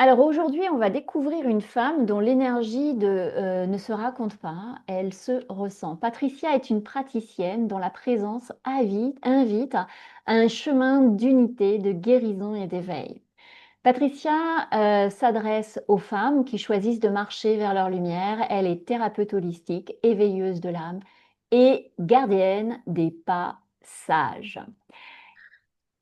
Alors aujourd'hui, on va découvrir une femme dont l'énergie ne se raconte pas, elle se ressent. Patricia est une praticienne dont la présence invite à un chemin d'unité, de guérison et d'éveil. Patricia s'adresse aux femmes qui choisissent de marcher vers leur lumière. Elle est thérapeute holistique, éveilleuse de l'âme et gardienne des pas sages.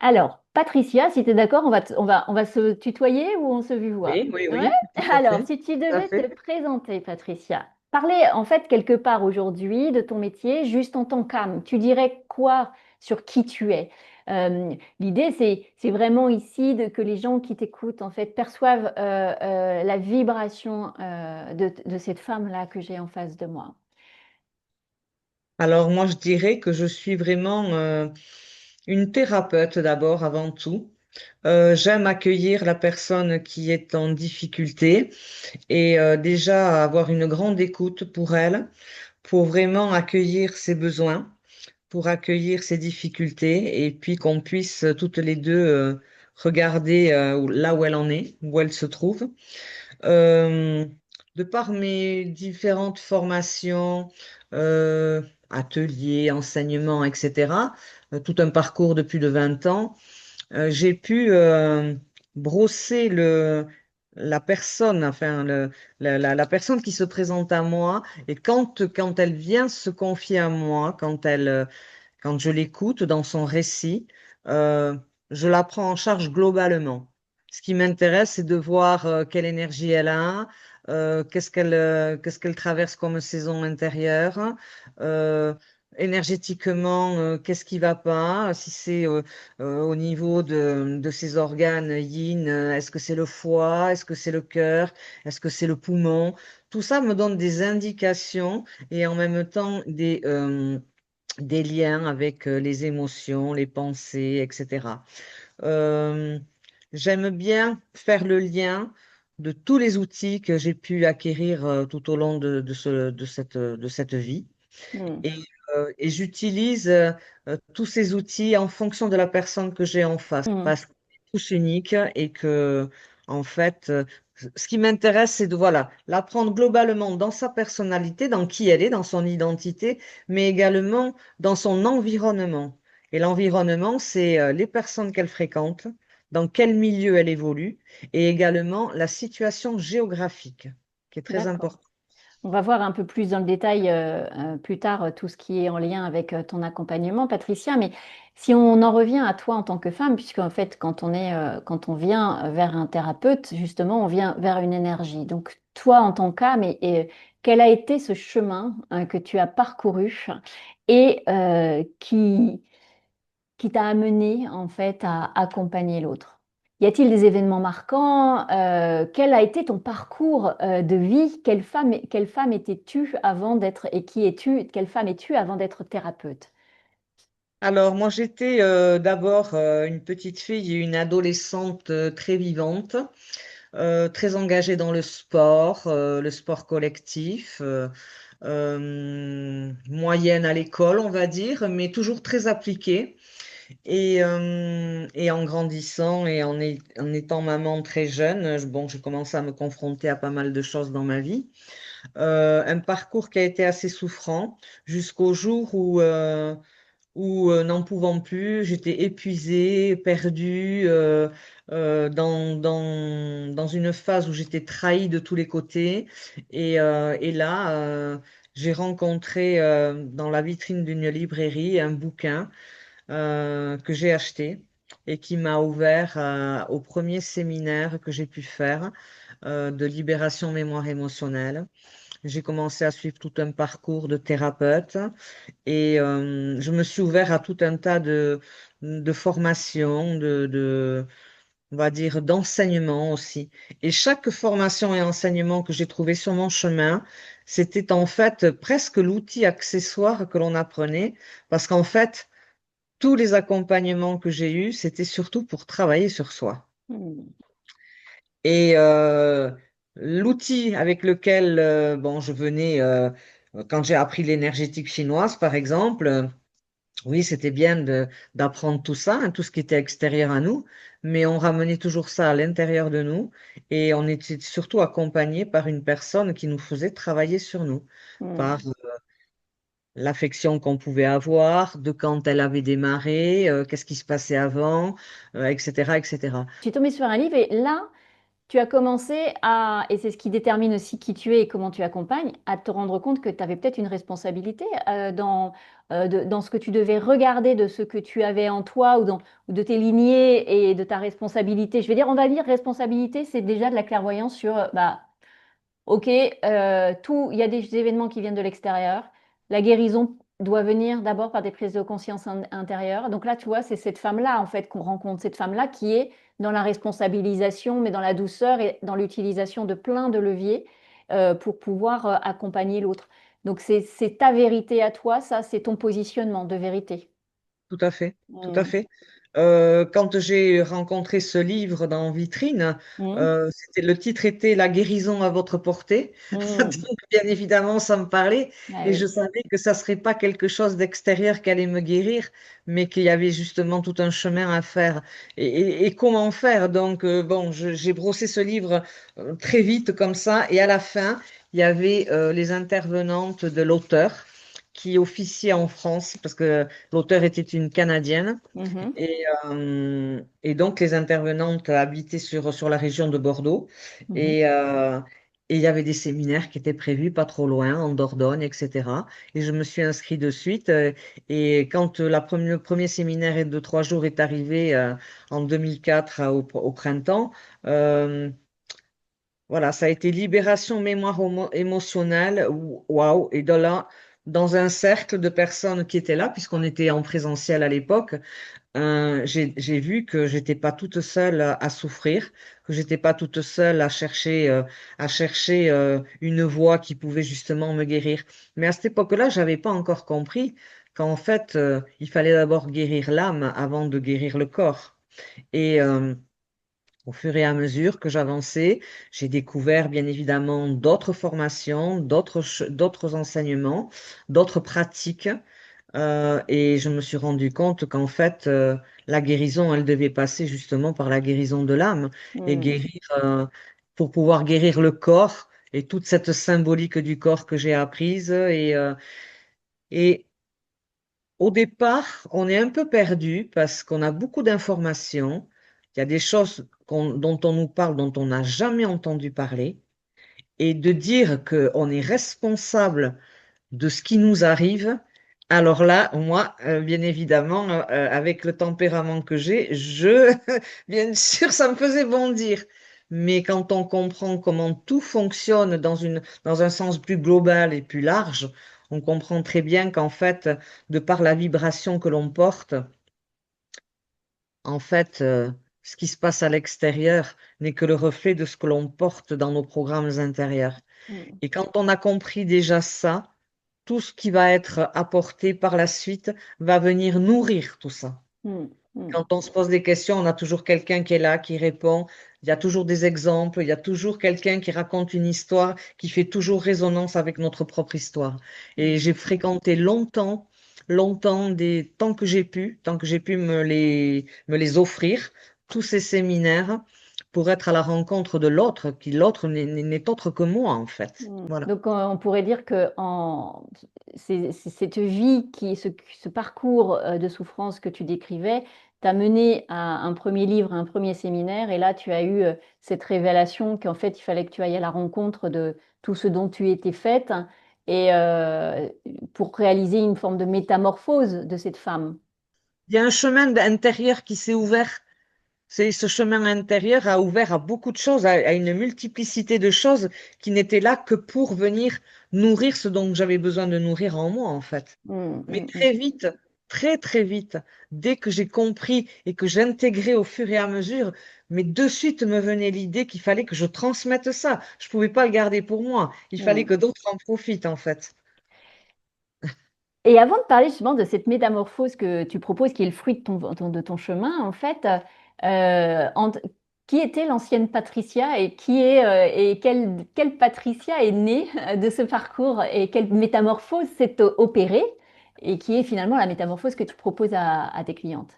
Alors, Patricia, si tu es d'accord, on va se tutoyer ou on se vuvoie? Oui, oui, Ouais? oui, tout à Alors, fait, si tu tout à devais te fait. présenter, Patricia, parler en fait quelque part aujourd'hui de ton métier, juste en tant qu'âme, tu dirais quoi sur qui tu es? L'idée, c'est vraiment ici que les gens qui t'écoutent en fait perçoivent la vibration de cette femme-là que j'ai en face de moi. Alors moi, je dirais que je suis vraiment une thérapeute d'abord, avant tout. J'aime accueillir la personne qui est en difficulté et déjà avoir une grande écoute pour elle, pour vraiment accueillir ses besoins, pour accueillir ses difficultés et puis qu'on puisse toutes les deux regarder là où elle en est, où elle se trouve. Euh, de par mes différentes formations, euh, ateliers, enseignements, etc., tout un parcours de plus de 20 ans, j'ai pu brosser la personne, enfin la personne qui se présente à moi, et quand elle vient se confier à moi, quand je l'écoute dans son récit, euh, je la prends en charge globalement. Ce qui m'intéresse, c'est de voir quelle énergie elle a, qu'est-ce qu'elle traverse comme saison intérieure, euh, énergétiquement, qu'est-ce qui va pas, si c'est au niveau de ses organes yin, est-ce que c'est le foie, est-ce que c'est le cœur, est-ce que c'est le poumon. Tout ça me donne des indications et en même temps des liens avec les émotions, les pensées, etc. Euh, J'aime bien faire le lien de tous les outils que j'ai pu acquérir tout au long de cette vie. Hmm. Et, et j'utilise tous ces outils en fonction de la personne que j'ai en face, Hmm. parce qu'on est tous uniques et que, en fait, ce qui m'intéresse, c'est de voilà, l'apprendre globalement dans sa personnalité, dans qui elle est, dans son identité, mais également dans son environnement. Et l'environnement, c'est les personnes qu'elle fréquente, dans quel milieu elle évolue, et également la situation géographique, qui est très D'accord. importante. On va voir un peu plus dans le détail plus tard tout ce qui est en lien avec ton accompagnement, Patricia. Mais si on en revient à toi en tant que femme, puisque en fait, quand on vient vers un thérapeute, justement, on vient vers une énergie. Donc, toi en tant qu'âme, quel a été ce chemin que tu as parcouru et qui t'a amené en fait à accompagner l'autre? Y a-t-il des événements marquants? Quel a été ton parcours de vie? Quelle femme étais-tu avant d'être et qui es-tu? Quelle femme es-tu avant d'être thérapeute? Alors, moi, j'étais d'abord une petite fille et une adolescente très vivante, très engagée dans le sport collectif, moyenne à l'école, on va dire, mais toujours très appliquée. Et en grandissant et en étant maman très jeune, bon, je commençais à me confronter à pas mal de choses dans ma vie. Un parcours qui a été assez souffrant jusqu'au jour où n'en pouvant plus, j'étais épuisée, perdue, dans une phase où j'étais trahie de tous les côtés. Et là, j'ai rencontré dans la vitrine d'une librairie un bouquin que j'ai acheté et qui m'a ouvert au premier séminaire que j'ai pu faire de libération mémoire émotionnelle. J'ai commencé à suivre tout un parcours de thérapeute et je me suis ouvert à tout un tas de formations, on va dire, d'enseignements aussi. Et chaque formation et enseignement que j'ai trouvé sur mon chemin, c'était en fait presque l'outil accessoire que l'on apprenait, parce qu'en fait, tous les accompagnements que j'ai eus, c'était surtout pour travailler sur soi. Hmm. Et l'outil avec lequel bon, je venais, quand j'ai appris l'énergétique chinoise, par exemple, Oui, c'était bien d'apprendre tout ça, hein, tout ce qui était extérieur à nous, mais on ramenait toujours ça à l'intérieur de nous et on était surtout accompagné par une personne qui nous faisait travailler sur nous, par Hmm. l'affection qu'on pouvait avoir, de quand elle avait démarré, qu'est-ce qui se passait avant, etc., etc. Tu es tombé sur un livre et là, tu as commencé à, et c'est ce qui détermine aussi qui tu es et comment tu accompagnes, à te rendre compte que tu avais peut-être une responsabilité dans ce que tu devais regarder de ce que tu avais en toi ou de tes lignées et de ta responsabilité. Je vais dire, on va dire responsabilité, c'est déjà de la clairvoyance sur, bah, ok, il y a des événements qui viennent de l'extérieur. La guérison doit venir d'abord par des prises de conscience intérieures. Donc là, tu vois, c'est cette femme-là, en fait, qu'on rencontre. Cette femme-là qui est dans la responsabilisation, mais dans la douceur et dans l'utilisation de plein de leviers pour pouvoir accompagner l'autre. Donc c'est ta vérité à toi, ça, c'est ton positionnement de vérité. Tout à fait, tout à Mm. fait. Quand j'ai rencontré ce livre dans Vitrine, Mm. le titre était La guérison à votre portée. Mm. Donc, bien évidemment, ça me parlait Ah et je oui. savais que ça serait pas quelque chose d'extérieur qui allait me guérir, mais qu'il y avait justement tout un chemin à faire. Et comment faire? Donc, bon, j'ai brossé ce livre très vite comme ça et à la fin, il y avait les intervenantes de l'auteur qui officiait en France parce que l'auteur était une Canadienne Mhm. et donc les intervenantes habitaient sur la région de Bordeaux Mhm. et il y avait des séminaires qui étaient prévus pas trop loin, en Dordogne, etc. Et je me suis inscrite de suite. Et quand le premier séminaire de 3 jours est arrivé en 2004 au printemps, euh, voilà, ça a été libération mémoire émotionnelle. Waouh! Et de là, dans un cercle de personnes qui étaient là, puisqu'on était en présentiel à l'époque, j'ai vu que j'étais pas toute seule à souffrir, que j'étais pas toute seule à chercher une voie qui pouvait justement me guérir. Mais à cette époque-là, j'avais pas encore compris qu'en fait, il fallait d'abord guérir l'âme avant de guérir le corps. Et au fur et à mesure que j'avançais, j'ai découvert bien évidemment d'autres formations, d'autres enseignements, d'autres pratiques. Et je me suis rendu compte qu'en fait, la guérison, elle devait passer justement par la guérison de l'âme et Mm. guérir, pour pouvoir guérir le corps et toute cette symbolique du corps que j'ai apprise. Et au départ, on est un peu perdu parce qu'on a beaucoup d'informations. Il y a des choses dont on nous parle, dont on n'a jamais entendu parler. Et de dire qu'on est responsable de ce qui nous arrive, alors là, moi, bien évidemment, avec le tempérament que j'ai, bien sûr, ça me faisait bondir. Mais quand on comprend comment tout fonctionne dans un sens plus global et plus large, on comprend très bien qu'en fait, de par la vibration que l'on porte, en fait, ce qui se passe à l'extérieur n'est que le reflet de ce que l'on porte dans nos programmes intérieurs. Mm. Et quand on a compris déjà ça, tout ce qui va être apporté par la suite va venir nourrir tout ça. Mm. Mm. Quand on se pose des questions, on a toujours quelqu'un qui est là, qui répond. Il y a toujours des exemples, il y a toujours quelqu'un qui raconte une histoire qui fait toujours résonance avec notre propre histoire. Et j'ai fréquenté longtemps, longtemps, tant que j'ai pu me les offrir, tous ces séminaires pour être à la rencontre de l'autre, qui l'autre n'est autre que moi, en fait. Mm. Voilà. Donc, on pourrait dire que c'est cette vie, ce parcours de souffrance que tu décrivais, t'a mené à un premier livre, à un premier séminaire, et là, tu as eu cette révélation qu'en fait, il fallait que tu ailles à la rencontre de tout ce dont tu étais faite, et pour réaliser une forme de métamorphose de cette femme. Il y a un chemin intérieur qui s'est ouvert. Ce chemin intérieur a ouvert à beaucoup de choses, à une multiplicité de choses qui n'étaient là que pour venir nourrir ce dont j'avais besoin de nourrir en moi, en fait. Mm, Mais mm, mm, très vite, très très vite, dès que j'ai compris et que j'intégrais au fur et à mesure, mais de suite me venait l'idée qu'il fallait que je transmette ça. Je ne pouvais pas le garder pour moi. Il fallait mm. que d'autres en profitent, en fait. Et avant de parler justement de cette métamorphose que tu proposes, qui est le fruit de de ton chemin, en fait, qui était l'ancienne Patricia et quelle Patricia est née de ce parcours et quelle métamorphose s'est opérée? et qui est finalement la métamorphose que tu proposes à tes clientes.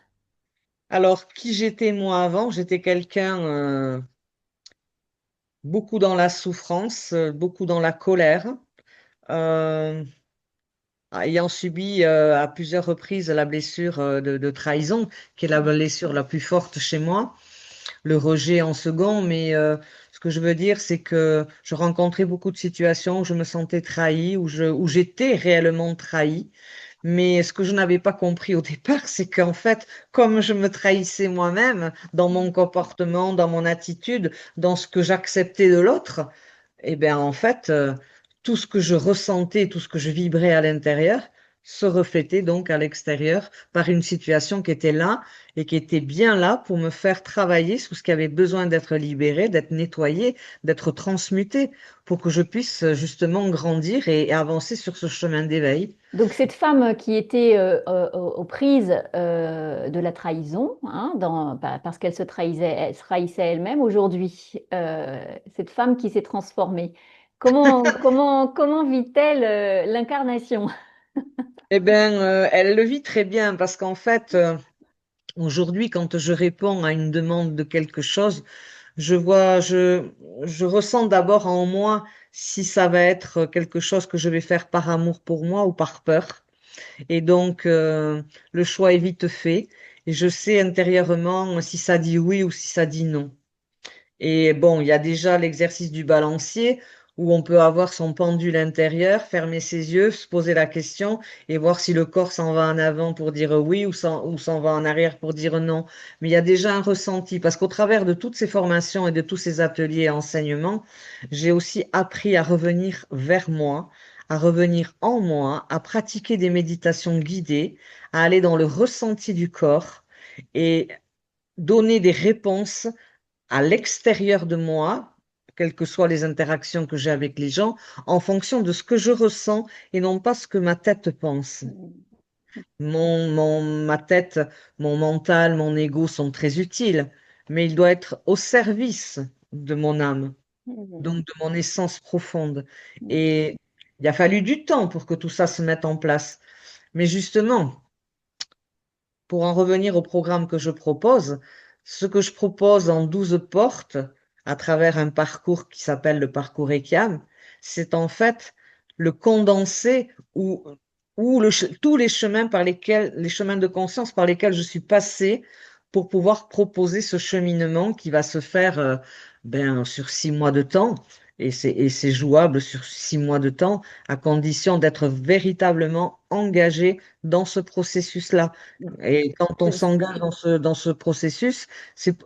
Alors, qui j'étais moi avant? J'étais quelqu'un beaucoup dans la souffrance, beaucoup dans la colère, euh, ayant subi à plusieurs reprises la blessure de trahison, qui est la blessure la plus forte chez moi, le rejet en second. Mais ce que je veux dire, c'est que je rencontrais beaucoup de situations où je me sentais trahie, où j'étais réellement trahie. Mais ce que je n'avais pas compris au départ, c'est qu'en fait, comme je me trahissais moi-même dans mon comportement, dans mon attitude, dans ce que j'acceptais de l'autre, eh bien, en fait, tout ce que je ressentais, tout ce que je vibrais à l'intérieur se reflétait donc à l'extérieur par une situation qui était là et qui était bien là pour me faire travailler sur ce qui avait besoin d'être libéré, d'être nettoyé, d'être transmuté pour que je puisse justement grandir et avancer sur ce chemin d'éveil. Donc cette femme qui était aux prises de la trahison, hein, parce qu'elle elle se trahissait elle-même, aujourd'hui, cette femme qui s'est transformée, comment vit-elle l'incarnation? Eh bien, elle le vit très bien parce qu'en fait, aujourd'hui, quand je réponds à une demande de quelque chose, je vois, je ressens d'abord en moi si ça va être quelque chose que je vais faire par amour pour moi ou par peur. Et donc, le choix est vite fait. Et je sais intérieurement si ça dit oui ou si ça dit non. Et bon, il y a déjà l'exercice du balancier où on peut avoir son pendule intérieur, fermer ses yeux, se poser la question et voir si le corps s'en va en avant pour dire oui ou s'en va en arrière pour dire non. Mais il y a déjà un ressenti parce qu'au travers de toutes ces formations et de tous ces ateliers et enseignements, j'ai aussi appris à revenir vers moi, à revenir en moi, à pratiquer des méditations guidées, à aller dans le ressenti du corps et donner des réponses à l'extérieur de moi, quelles que soient les interactions que j'ai avec les gens, en fonction de ce que je ressens et non pas ce que ma tête pense. Ma tête, mon mental, mon ego sont très utiles, mais il doit être au service de mon âme, donc de mon essence profonde. Et il a fallu du temps pour que tout ça se mette en place. Mais justement, pour en revenir au programme que je propose, ce que je propose en 12 portes, à travers un parcours qui s'appelle le parcours ECAM, c'est en fait le condensé tous les chemins les chemins de conscience par lesquels je suis passée pour pouvoir proposer ce cheminement qui va se faire sur 6 mois de temps. Et c'est jouable sur 6 mois de temps, à condition d'être véritablement engagé dans ce processus-là. Et quand on s'engage dans ce processus,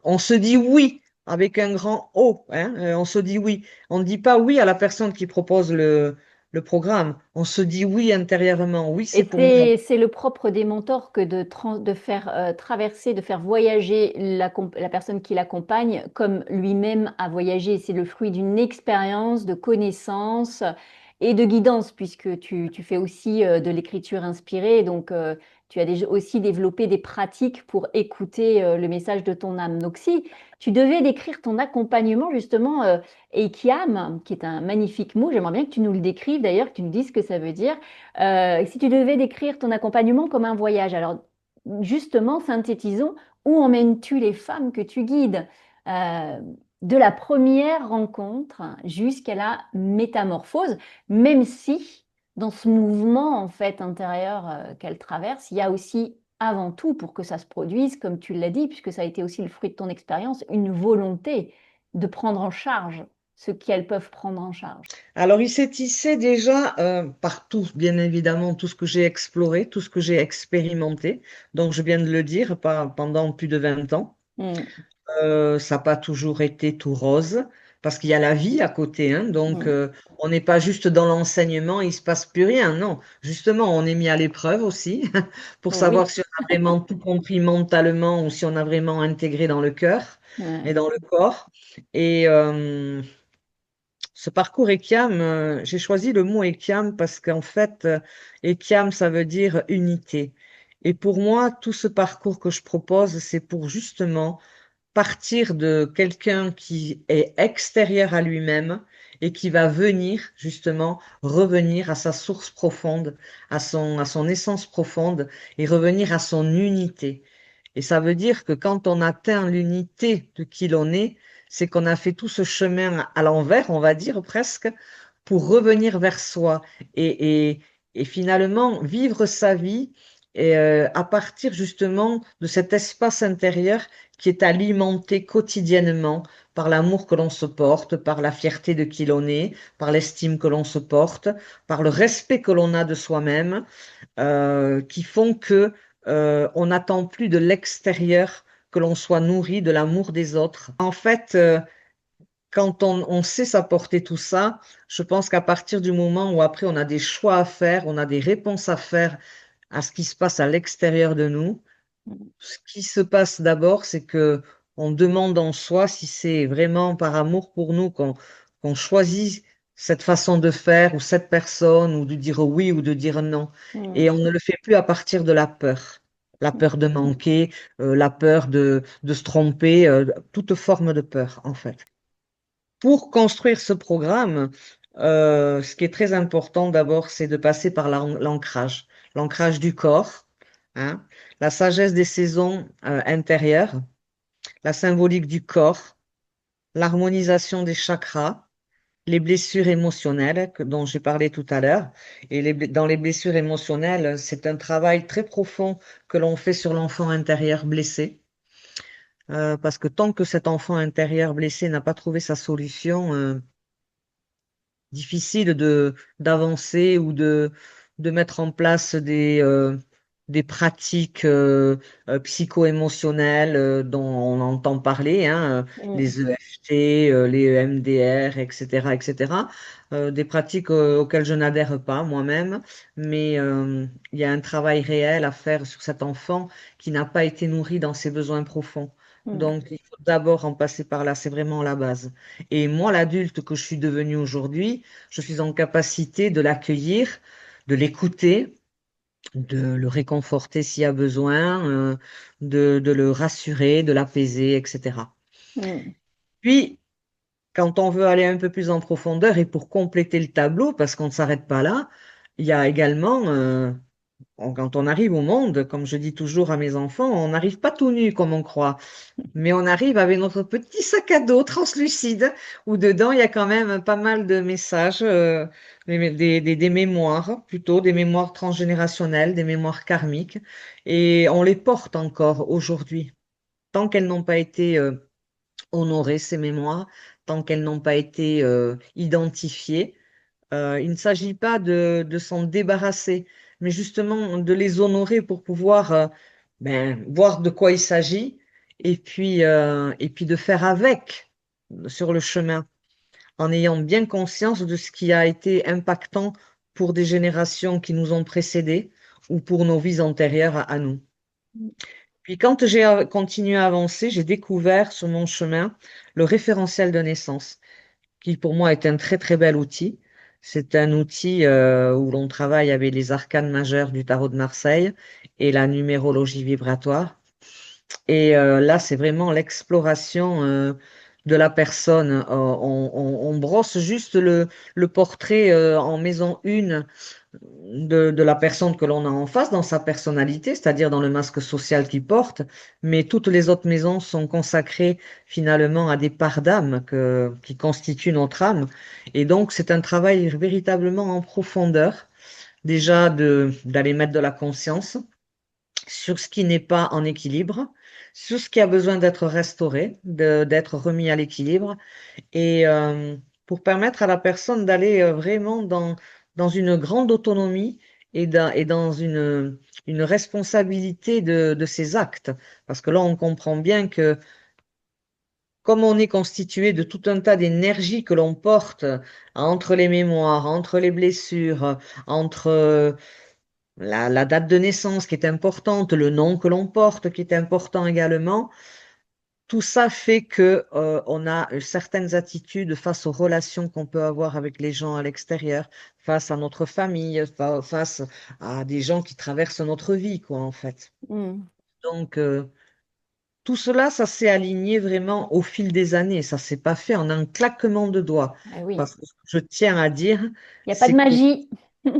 on se dit oui avec un grand O, hein, on se dit oui. On ne dit pas oui à la personne qui propose le programme. On se dit oui intérieurement. Oui, c'est Et pour moi. c'est le propre des mentors que de faire traverser, de faire voyager la personne qui l'accompagne comme lui-même a voyagé. C'est le fruit d'une expérience, de connaissances et de guidance, puisque tu fais aussi de l'écriture inspirée. Donc, tu as déjà aussi développé des pratiques pour écouter le message de ton âme. Donc, si tu devais décrire ton accompagnement, justement, Eikiam, qui est un magnifique mot, j'aimerais bien que tu nous le décrives d'ailleurs, que tu nous dises ce que ça veut dire. Si tu devais décrire ton accompagnement comme un voyage, alors justement, synthétisons, où emmènes-tu les femmes que tu guides? Euh, de la première rencontre jusqu'à la métamorphose, même si dans ce mouvement en fait intérieur qu'elle traverse, il y a aussi avant tout, pour que ça se produise, comme tu l'as dit, puisque ça a été aussi le fruit de ton expérience, une volonté de prendre en charge ce qu'elles peuvent prendre en charge. Alors, il s'est tissé déjà partout, bien évidemment, tout ce que j'ai exploré, tout ce que j'ai expérimenté. Donc, je viens de le dire, pendant plus de 20 ans. Mm, Ça n'a pas toujours été tout rose, parce qu'il y a la vie à côté, hein. Donc, mm. on n'est pas juste dans l'enseignement, il ne se passe plus rien. Non, justement, on est mis à l'épreuve aussi pour savoir Oui. si on a vraiment tout compris mentalement ou si on a vraiment intégré dans le cœur et Ouais. dans le corps. Et ce parcours Ekiam, j'ai choisi le mot Ekiam parce qu'en fait, Ekiam, ça veut dire unité. Et pour moi, tout ce parcours que je propose, c'est pour justement partir de quelqu'un qui est extérieur à lui-même et qui va venir justement revenir à sa source profonde, à son essence profonde et revenir à son unité. Et ça veut dire que quand on atteint l'unité de qui l'on est, c'est qu'on a fait tout ce chemin à l'envers, on va dire presque, pour revenir vers soi et finalement vivre sa vie à partir justement de cet espace intérieur qui est alimenté quotidiennement par l'amour que l'on se porte, par la fierté de qui l'on est, par l'estime que l'on se porte, par le respect que l'on a de soi-même, qui font que on n'attend plus de l'extérieur que l'on soit nourri de l'amour des autres. En fait, quand on sait s'apporter tout ça, je pense qu'à partir du moment où après on a des choix à faire, on a des réponses à faire à ce qui se passe à l'extérieur de nous, ce qui se passe d'abord, c'est que on demande en soi si c'est vraiment par amour pour nous qu'on choisit cette façon de faire ou cette personne ou de dire oui ou de dire non. Et Mm. on ne le fait plus à partir de la peur de manquer, la peur de se tromper, toute forme de peur en fait. Pour construire ce programme, ce qui est très important d'abord, c'est de passer par l'ancrage, l'ancrage du corps, hein, la sagesse des saisons intérieures, la symbolique du corps, l'harmonisation des chakras, les blessures émotionnelles dont j'ai parlé tout à l'heure. Et dans les blessures émotionnelles, c'est un travail très profond que l'on fait sur l'enfant intérieur blessé. Parce que tant que cet enfant intérieur blessé n'a pas trouvé sa solution, difficile de d'avancer ou de mettre en place des pratiques psycho-émotionnelles dont on entend parler, hein, Mm. les EFT, les EMDR, etc., etc. Des pratiques auxquelles je n'adhère pas moi-même, mais il y a un travail réel à faire sur cet enfant qui n'a pas été nourri dans ses besoins profonds. Mm. Donc, il faut d'abord en passer par là, c'est vraiment la base. Et moi, l'adulte que je suis devenu aujourd'hui, je suis en capacité de l'accueillir, de l'écouter, de le réconforter s'il y a besoin, de le rassurer, de l'apaiser, etc. Mm. Puis, quand on veut aller un peu plus en profondeur et pour compléter le tableau, parce qu'on ne s'arrête pas là, il y a également, quand on arrive au monde, comme je dis toujours à mes enfants, on n'arrive pas tout nu comme on croit. Mais on arrive avec notre petit sac à dos translucide où dedans il y a quand même pas mal de messages, des mémoires, plutôt des mémoires transgénérationnelles, des mémoires karmiques. Et on les porte encore aujourd'hui. Tant qu'elles n'ont pas été honorées, ces mémoires, tant qu'elles n'ont pas été identifiées, il ne s'agit pas de s'en débarrasser, mais justement de les honorer pour pouvoir voir de quoi il s'agit et puis de faire avec sur le chemin, en ayant bien conscience de ce qui a été impactant pour des générations qui nous ont précédés ou pour nos vies antérieures à nous. Puis quand j'ai continué à avancer, j'ai découvert sur mon chemin le référentiel de naissance qui pour moi est un très très bel outil. C'est un outil où l'on travaille avec les arcanes majeurs du tarot de Marseille et la numérologie vibratoire. Et là, c'est vraiment l'exploration de la personne. On brosse juste le portrait en maison 1 de la personne que l'on a en face, dans sa personnalité, c'est-à-dire dans le masque social qu'il porte, mais toutes les autres maisons sont consacrées finalement à des parts d'âme qui constituent notre âme. Et donc, c'est un travail véritablement en profondeur, déjà d'aller mettre de la conscience sur ce qui n'est pas en équilibre, sur ce qui a besoin d'être restauré, d'être remis à l'équilibre, et pour permettre à la personne d'aller vraiment dans une grande autonomie et dans une responsabilité de ses actes. Parce que là, on comprend bien que comme on est constitué de tout un tas d'énergie que l'on porte entre les mémoires, entre les blessures, entre la date de naissance qui est importante, le nom que l'on porte qui est important également, tout ça fait que on a certaines attitudes face aux relations qu'on peut avoir avec les gens à l'extérieur, face à notre famille, face à des gens qui traversent notre vie, quoi, en fait. Mm. Donc, tout cela, ça s'est aligné vraiment au fil des années. Ça s'est pas fait en un claquement de doigts. Eh oui, Parce que ce que je tiens à dire, il n'y a pas de c'est que magie.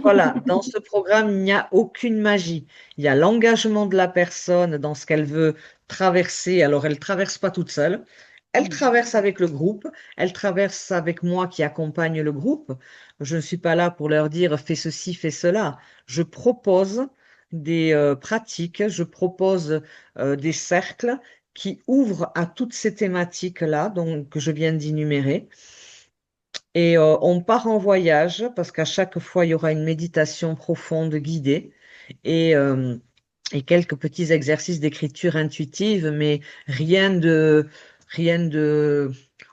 voilà, dans ce programme, il n'y a aucune magie. Il y a l'engagement de la personne dans ce qu'elle veut traverser. Alors, elle ne traverse pas toute seule. Elle Mm. traverse avec le groupe. Elle traverse avec moi qui accompagne le groupe. Je ne suis pas là pour leur dire fais ceci, fais cela. Je propose des pratiques, je propose des cercles qui ouvrent à toutes ces thématiques-là, donc que je viens d'énumérer. Et on part en voyage parce qu'à chaque fois, il y aura une méditation profonde guidée et, euh, et quelques petits exercices d'écriture intuitive, mais rien de,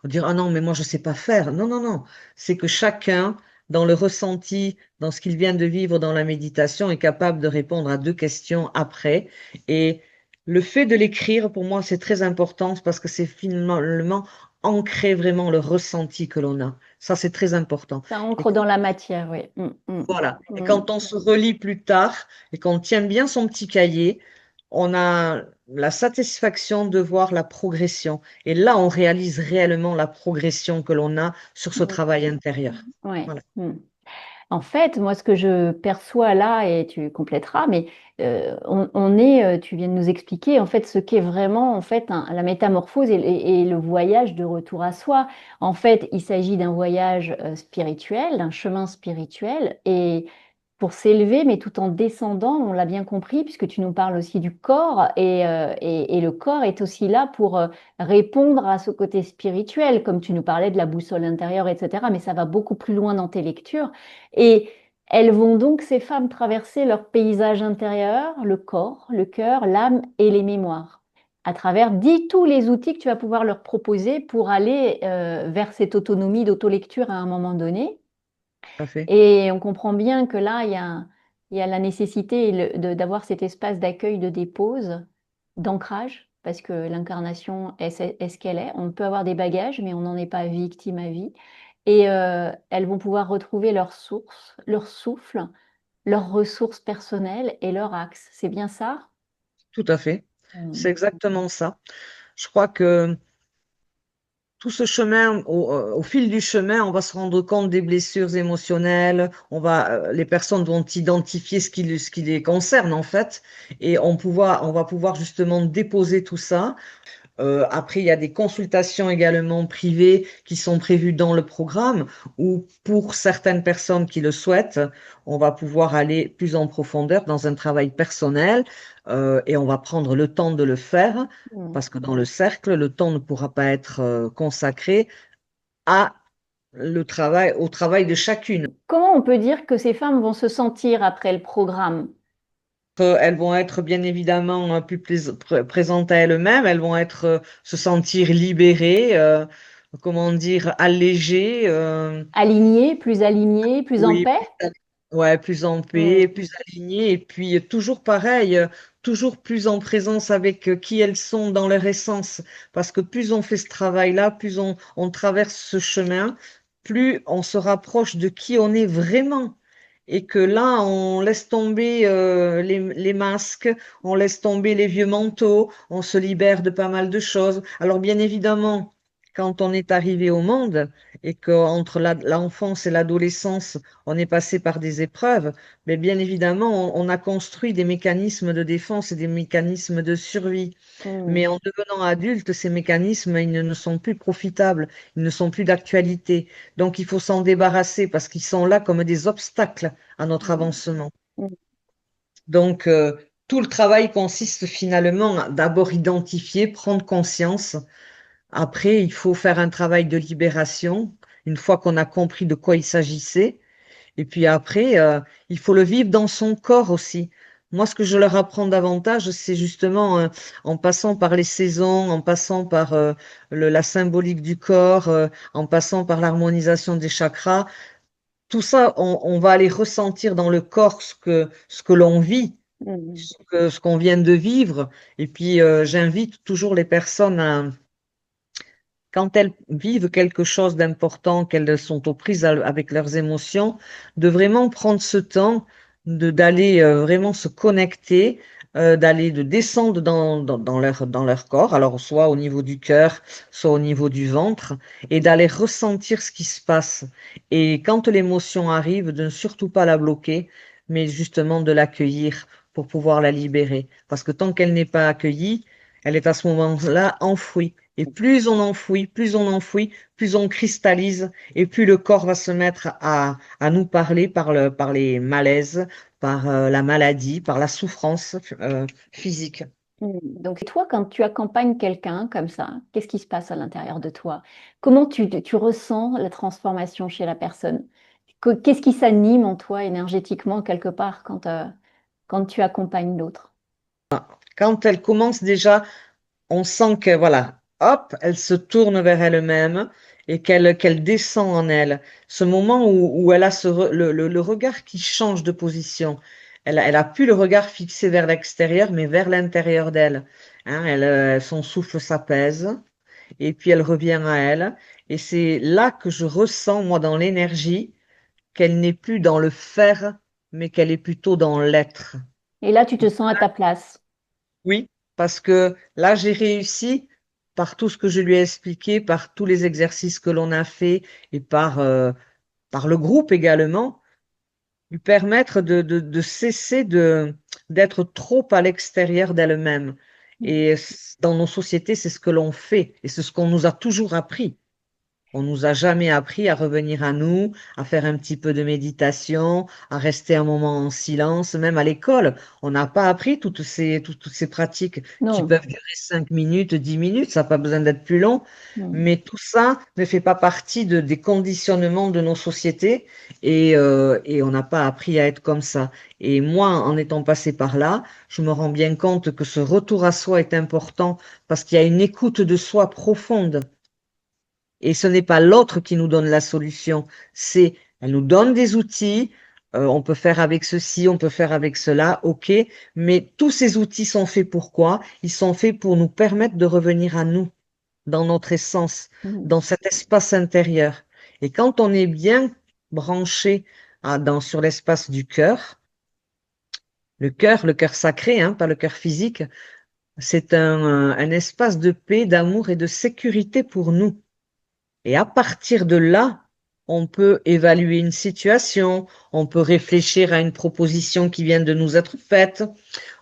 dire, ah non, mais moi, je sais pas faire. Non, non, non. C'est que chacun, dans le ressenti, dans ce qu'il vient de vivre dans la méditation, est capable de répondre à deux questions après. Et le fait de l'écrire, pour moi, c'est très important parce que c'est finalement ancrer vraiment le ressenti que l'on a. Ça, c'est très important. Ça Et ancre dans la matière, oui. voilà. Et Mm. quand on se relit plus tard et qu'on tient bien son petit cahier, on a la satisfaction de voir la progression. Et là, on réalise réellement la progression que l'on a sur ce Mm. travail intérieur. Ouais. Voilà. Mm. En fait, moi, ce que je perçois là, et tu compléteras, mais on est, tu viens de nous expliquer en fait ce qu'est vraiment en fait la métamorphose et le voyage de retour à soi. En fait, il s'agit d'un voyage spirituel, d'un chemin spirituel, et pour s'élever, mais tout en descendant, on l'a bien compris, puisque tu nous parles aussi du corps, et le corps est aussi là pour répondre à ce côté spirituel, comme tu nous parlais de la boussole intérieure, etc. Mais ça va beaucoup plus loin dans tes lectures. Et elles vont donc, ces femmes, traverser leur paysage intérieur, le corps, le cœur, l'âme et les mémoires, à travers tous les outils que tu vas pouvoir leur proposer pour aller vers cette autonomie d'autolecture à un moment donné. Tout à fait. Et on comprend bien que là, il y a la nécessité d'avoir cet espace d'accueil, de dépose, d'ancrage, parce que l'incarnation est ce qu'elle est. On peut avoir des bagages, mais on n'en est pas victime à vie. Et elles vont pouvoir retrouver leur source, leur souffle, leurs ressources personnelles et leur axe. C'est bien ça? Tout à fait. Mm. C'est exactement ça. Je crois que tout ce chemin, au fil du chemin, on va se rendre compte des blessures émotionnelles. Les personnes vont identifier ce qui les concerne en fait, et on va pouvoir justement déposer tout ça. Après, il y a des consultations également privées qui sont prévues dans le programme, où pour certaines personnes qui le souhaitent, on va pouvoir aller plus en profondeur dans un travail personnel, et on va prendre le temps de le faire, Mm. parce que dans le cercle, le temps ne pourra pas être consacré à au travail de chacune. Comment on peut dire que ces femmes vont se sentir après le programme? Elles vont être bien évidemment présentes à elles-mêmes, elles vont se sentir libérées, comment dire, allégées, Alignées, plus en oui, paix? ouais, plus en paix, Mm. plus alignées, et puis toujours pareil, toujours plus en présence avec qui elles sont dans leur essence, parce que plus on fait ce travail-là, plus on traverse ce chemin, plus on se rapproche de qui on est vraiment. Et que là, on laisse tomber les masques, on laisse tomber les vieux manteaux, on se libère de pas mal de choses. Alors bien évidemment, quand on est arrivé au monde et qu'entre l'enfance et l'adolescence, on est passé par des épreuves, mais bien évidemment, on a construit des mécanismes de défense et des mécanismes de survie. Mais Mm. en devenant adulte, ces mécanismes, ils ne sont plus profitables, ils ne sont plus d'actualité. Donc, il faut s'en débarrasser parce qu'ils sont là comme des obstacles à notre avancement. Mm. Donc, tout le travail consiste finalement à d'abord identifier, prendre conscience. Après, il faut faire un travail de libération, une fois qu'on a compris de quoi il s'agissait. Et puis après, il faut le vivre dans son corps aussi. Moi, ce que je leur apprends davantage, c'est justement en passant par les saisons, en passant par la symbolique du corps, en passant par l'harmonisation des chakras. Tout ça, on va aller ressentir dans le corps ce que l'on vit, Mm. ce qu'on vient de vivre. Et puis, j'invite toujours les personnes à quand elles vivent quelque chose d'important, qu'elles sont aux prises avec leurs émotions, de vraiment prendre ce temps d'aller vraiment se connecter de descendre dans leur corps, alors soit au niveau du cœur, soit au niveau du ventre, et d'aller ressentir ce qui se passe. Et quand l'émotion arrive, de ne surtout pas la bloquer, mais justement de l'accueillir pour pouvoir la libérer. Parce que tant qu'elle n'est pas accueillie, elle est à ce moment-là enfouie. Et plus on enfouit, plus on cristallise, et plus le corps va se mettre à nous parler par les malaises, par la maladie, par la souffrance physique. Donc, toi, quand tu accompagnes quelqu'un comme ça, qu'est-ce qui se passe à l'intérieur de toi? Comment tu ressens la transformation chez la personne? Qu'est-ce qui s'anime en toi énergétiquement quelque part quand tu accompagnes l'autre? Quand elle commence déjà, on sent que, voilà, hop, elle se tourne vers elle-même et qu'elle descend en elle. Ce moment où elle a le regard qui change de position. Elle a plus le regard fixé vers l'extérieur, mais vers l'intérieur d'elle. Hein, son souffle s'apaise et puis elle revient à elle. Et c'est là que je ressens, moi, dans l'énergie, qu'elle n'est plus dans le faire, mais qu'elle est plutôt dans l'être. Et là, tu te sens à ta place. Oui, parce que là, j'ai réussi par tout ce que je lui ai expliqué, par tous les exercices que l'on a fait et par le groupe également, lui permettre de cesser d'être trop à l'extérieur d'elle-même. Et dans nos sociétés, c'est ce que l'on fait et c'est ce qu'on nous a toujours appris. On nous a jamais appris à revenir à nous, à faire un petit peu de méditation, à rester un moment en silence. Même à l'école, on n'a pas appris toutes ces pratiques qui Non. peuvent durer 5 minutes, 10 minutes. Ça n'a pas besoin d'être plus long. Non. Mais tout ça ne fait pas partie des conditionnements de nos sociétés et on n'a pas appris à être comme ça. Et moi, en étant passé par là, je me rends bien compte que ce retour à soi est important parce qu'il y a une écoute de soi profonde. Et ce n'est pas l'autre qui nous donne la solution, elle nous donne des outils, on peut faire avec ceci, on peut faire avec cela, ok, mais tous ces outils sont faits pour quoi? Ils sont faits pour nous permettre de revenir à nous, dans notre essence, Mm. dans cet espace intérieur. Et quand on est bien branché sur l'espace du cœur, le cœur sacré, hein, pas le cœur physique, c'est un espace de paix, d'amour et de sécurité pour nous. Et à partir de là, on peut évaluer une situation, on peut réfléchir à une proposition qui vient de nous être faite,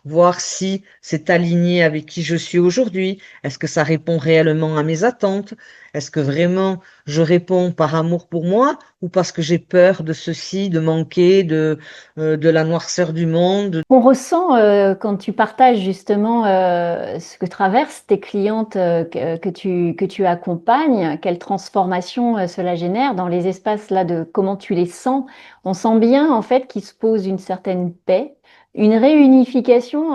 voir si c'est aligné avec qui je suis aujourd'hui. Est-ce que ça répond réellement à mes attentes? Est-ce que vraiment je réponds par amour pour moi ou parce que j'ai peur de ceci, de manquer, de la noirceur du monde? On ressent quand tu partages justement ce que traversent tes clientes que tu accompagnes, quelle transformation cela génère dans les espaces là de comment tu les sens. On sent bien en fait qu'il se pose une certaine paix, une réunification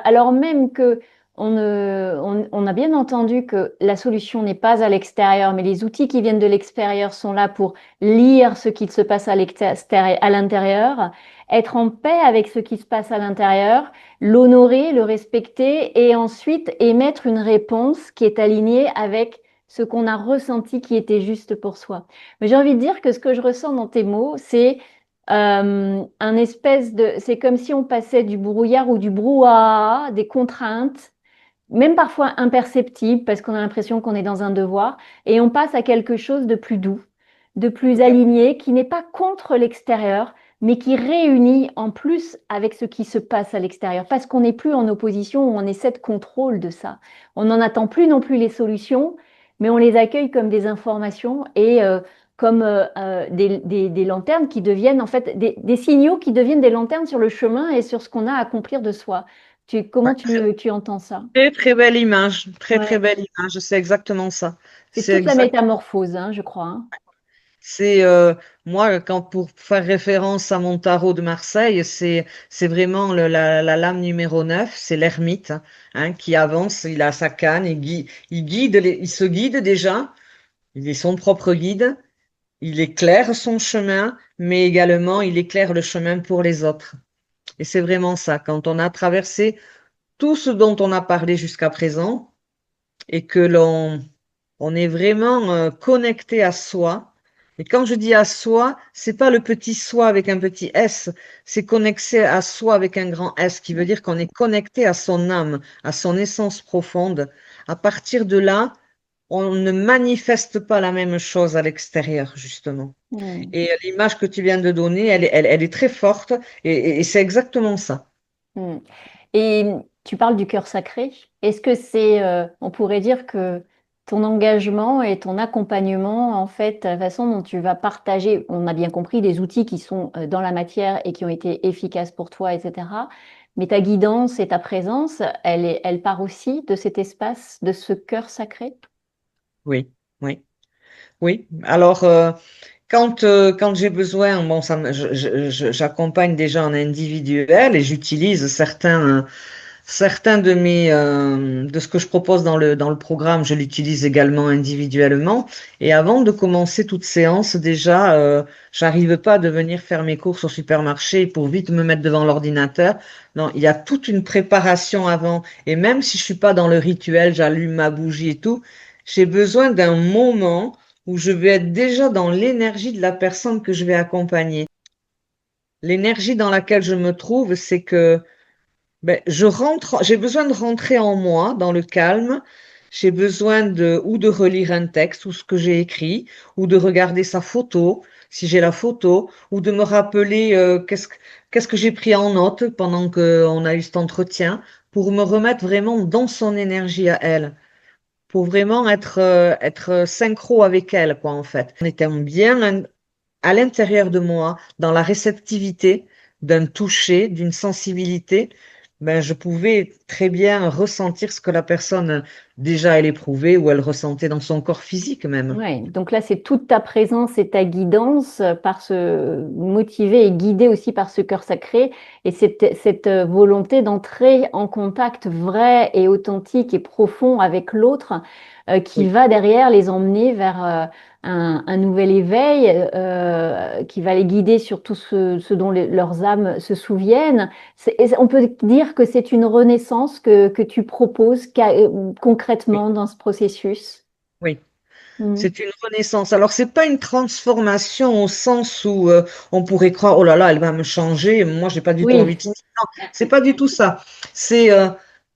alors même que on a bien entendu que la solution n'est pas à l'extérieur, mais les outils qui viennent de l'extérieur sont là pour lire ce qu'il se passe à l'intérieur, être en paix avec ce qui se passe à l'intérieur, l'honorer, le respecter et ensuite émettre une réponse qui est alignée avec ce qu'on a ressenti qui était juste pour soi. Mais j'ai envie de dire que ce que je ressens dans tes mots, c'est c'est comme si on passait du brouillard ou du brouhaha, des contraintes, même parfois imperceptibles parce qu'on a l'impression qu'on est dans un devoir, et on passe à quelque chose de plus doux, de plus aligné, qui n'est pas contre l'extérieur, mais qui réunit en plus avec ce qui se passe à l'extérieur, parce qu'on n'est plus en opposition ou on essaie de contrôle de ça. On n'en attend plus non plus les solutions, mais on les accueille comme des informations et comme des lanternes qui deviennent en fait des signaux qui deviennent des lanternes sur le chemin et sur ce qu'on a à accomplir de soi. Ouais, Comment tu entends ça? très très belle image, très très Ouais. belle image, c'est exactement ça. C'est C'est toute la exact. métamorphose, hein, je crois, hein. C'est moi quand pour faire référence à mon tarot de Marseille, c'est vraiment la lame numéro 9, c'est l'ermite hein, qui avance, il a sa canne, il se guide déjà, il est son propre guide, il éclaire son chemin, mais également il éclaire le chemin pour les autres. Et c'est vraiment ça, quand on a traversé tout ce dont on a parlé jusqu'à présent et que on est vraiment connecté à soi Et quand je dis à soi, c'est pas le petit soi avec un petit S, c'est connecté à soi avec un grand S, qui veut dire qu'on est connecté à son âme, à son essence profonde. À partir de là, on ne manifeste pas la même chose à l'extérieur, justement. Mm. Et l'image que tu viens de donner, elle est très forte et c'est exactement ça. Mm. Et tu parles du cœur sacré. Est-ce que on pourrait dire que ton engagement et ton accompagnement, en fait, la façon dont tu vas partager, on a bien compris, des outils qui sont dans la matière et qui ont été efficaces pour toi, etc. Mais ta guidance et ta présence, elle part aussi de cet espace, de ce cœur sacré? Oui, oui, oui. Alors, quand j'ai besoin, bon, j'accompagne déjà en individuel et j'utilise certains de ce que je propose dans le programme, je l'utilise également individuellement. Et avant de commencer toute séance, déjà, j'arrive pas à venir faire mes courses au supermarché pour vite me mettre devant l'ordinateur. Non, il y a toute une préparation avant. Et même si je suis pas dans le rituel, j'allume ma bougie et tout, j'ai besoin d'un moment où je vais être déjà dans l'énergie de la personne que je vais accompagner. L'énergie dans laquelle je me trouve, c'est que j'ai besoin de rentrer en moi, dans le calme. J'ai besoin ou de relire un texte ou ce que j'ai écrit, ou de regarder sa photo, si j'ai la photo, ou de me rappeler qu'est-ce que j'ai pris en note pendant qu'on a eu cet entretien, pour me remettre vraiment dans son énergie à elle, pour vraiment être synchro avec elle, quoi, en fait. En étant bien à l'intérieur de moi, dans la réceptivité d'un toucher, d'une sensibilité, ben, je pouvais très bien ressentir ce que la personne, déjà, elle éprouvait ou elle ressentait dans son corps physique même. Ouais, donc là, c'est toute ta présence et ta guidance motivée et guidée aussi par ce cœur sacré et cette volonté d'entrer en contact vrai et authentique et profond avec l'autre qui Oui, va derrière les emmener vers un nouvel éveil, qui va les guider sur tout ce dont leurs âmes se souviennent. On peut dire que c'est une renaissance que tu proposes oui, concrètement dans ce processus. oui. Mm. C'est une renaissance. Alors, c'est pas une transformation au sens où on pourrait croire, oh là là, elle va me changer. Moi, j'ai pas du tout envie Oui. de changer. Non, c'est pas du tout ça. C'est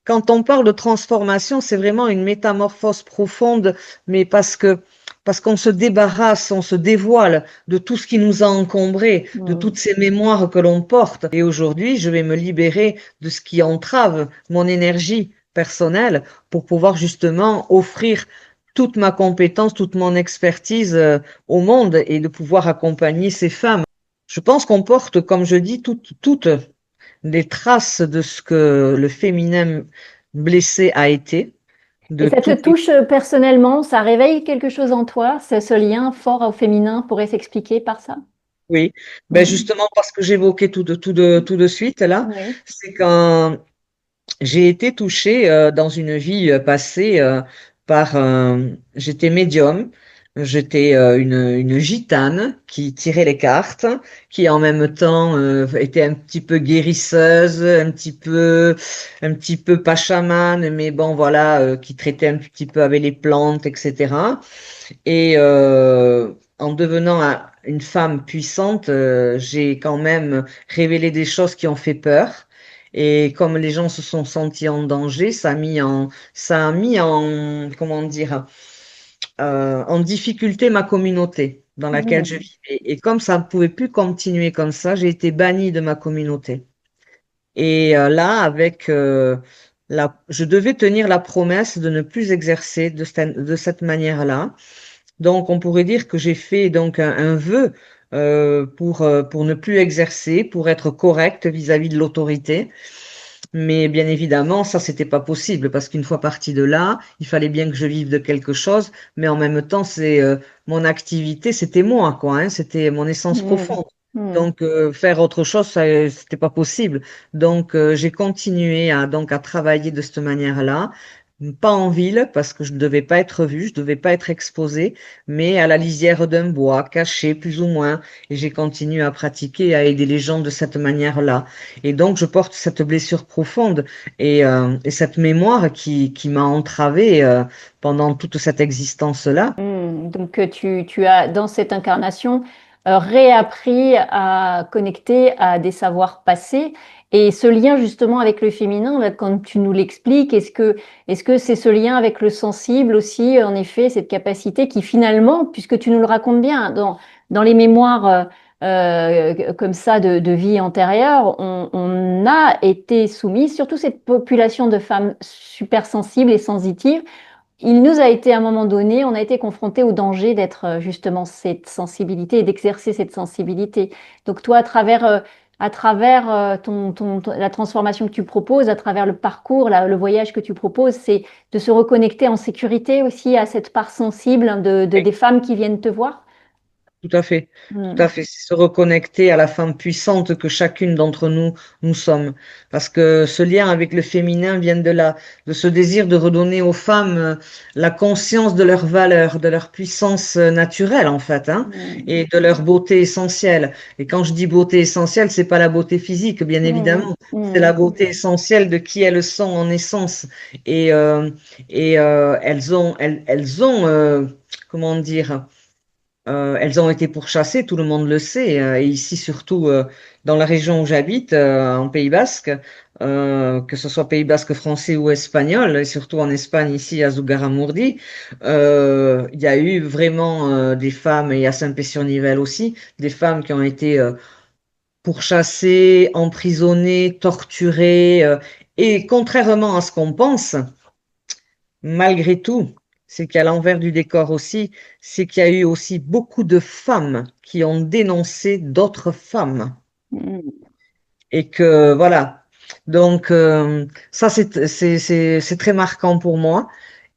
quand on parle de transformation, c'est vraiment une métamorphose profonde, mais parce qu'on se débarrasse, on se dévoile de tout ce qui nous a encombrés, de Mm. toutes ces mémoires que l'on porte. Et aujourd'hui, je vais me libérer de ce qui entrave mon énergie personnelle pour pouvoir justement offrir toute ma compétence, toute mon expertise au monde et de pouvoir accompagner ces femmes. Je pense qu'on porte, comme je dis, toutes les traces de ce que le féminin blessé a été, Et de ça te toutes les... touche personnellement, ça réveille quelque chose en toi, ce lien fort au féminin pourrait s'expliquer par ça? Oui, ben Mm. justement parce que j'évoquais tout de suite là, Oui. c'est quand j'ai été touchée dans une vie passée j'étais médium, j'étais une gitane qui tirait les cartes, qui en même temps était un petit peu guérisseuse, un petit peu pas chamane, mais bon voilà, qui traitait un petit peu avec les plantes, etc. Et en devenant une femme puissante, j'ai quand même révélé des choses qui ont fait peur. Et comme les gens se sont sentis en danger, ça a mis en, comment dire, en difficulté ma communauté dans laquelle je Mm. vivais. Et comme ça ne pouvait plus continuer comme ça, j'ai été bannie de ma communauté. Et là, je devais tenir la promesse de ne plus exercer de cette manière-là. Donc, on pourrait dire que j'ai fait donc un vœu pour ne plus exercer, pour être correcte vis-à-vis de l'autorité. Mais bien évidemment, ça, c'était pas possible parce qu'une fois parti de là, il fallait bien que je vive de quelque chose. Mais en même temps, c'est mon activité, c'était moi, quoi, hein, c'était mon essence Mm. profonde. Mm. Donc, faire autre chose, ça, c'était pas possible. Donc, j'ai continué à travailler de cette manière-là. Pas en ville parce que je ne devais pas être vue, je ne devais pas être exposée, mais à la lisière d'un bois, caché plus ou moins. Et j'ai continué à pratiquer, à aider les gens de cette manière-là. Et donc, je porte cette blessure profonde et cette mémoire qui m'a entravée pendant toute cette existence-là. Mm. Donc, tu as, dans cette incarnation, réappris à connecter à des savoirs passés. Et ce lien justement avec le féminin, là, quand tu nous l'expliques, est-ce que c'est ce lien avec le sensible aussi, en effet, cette capacité qui finalement, puisque tu nous le racontes bien, dans les mémoires comme ça de vie antérieure, on a été soumis, surtout cette population de femmes super sensibles et sensitives, il nous a été à un moment donné, on a été confronté au danger d'être justement cette sensibilité et d'exercer cette sensibilité. Donc toi, à travers la transformation que tu proposes, à travers le parcours, le voyage que tu proposes, c'est de se reconnecter en sécurité aussi à cette part sensible des femmes qui viennent te voir. Tout à fait, tout Hmm. à fait. C'est se reconnecter à la femme puissante que chacune d'entre nous, nous sommes. Parce que ce lien avec le féminin vient de là, de ce désir de redonner aux femmes la conscience de leur valeur, de leur puissance naturelle, en fait, hein, Hmm. et de leur beauté essentielle. Et quand je dis beauté essentielle, c'est pas la beauté physique, bien Hmm. évidemment. C'est Hmm. la beauté essentielle de qui elles sont en essence. Et, elles ont, comment dire, elles ont été pourchassées, tout le monde le sait, et ici surtout dans la région où j'habite, en Pays Basque, que ce soit Pays Basque français ou espagnol, et surtout en Espagne ici à Zugarramurdi, il y a eu vraiment des femmes, et à Saint-Pé-sur-Nivelle aussi, des femmes qui ont été pourchassées, emprisonnées, torturées, et contrairement à ce qu'on pense, malgré tout, c'est qu'à l'envers du décor aussi, c'est qu'il y a eu aussi beaucoup de femmes qui ont dénoncé d'autres femmes. Hmm. Et que voilà. Donc, ça, c'est très marquant pour moi.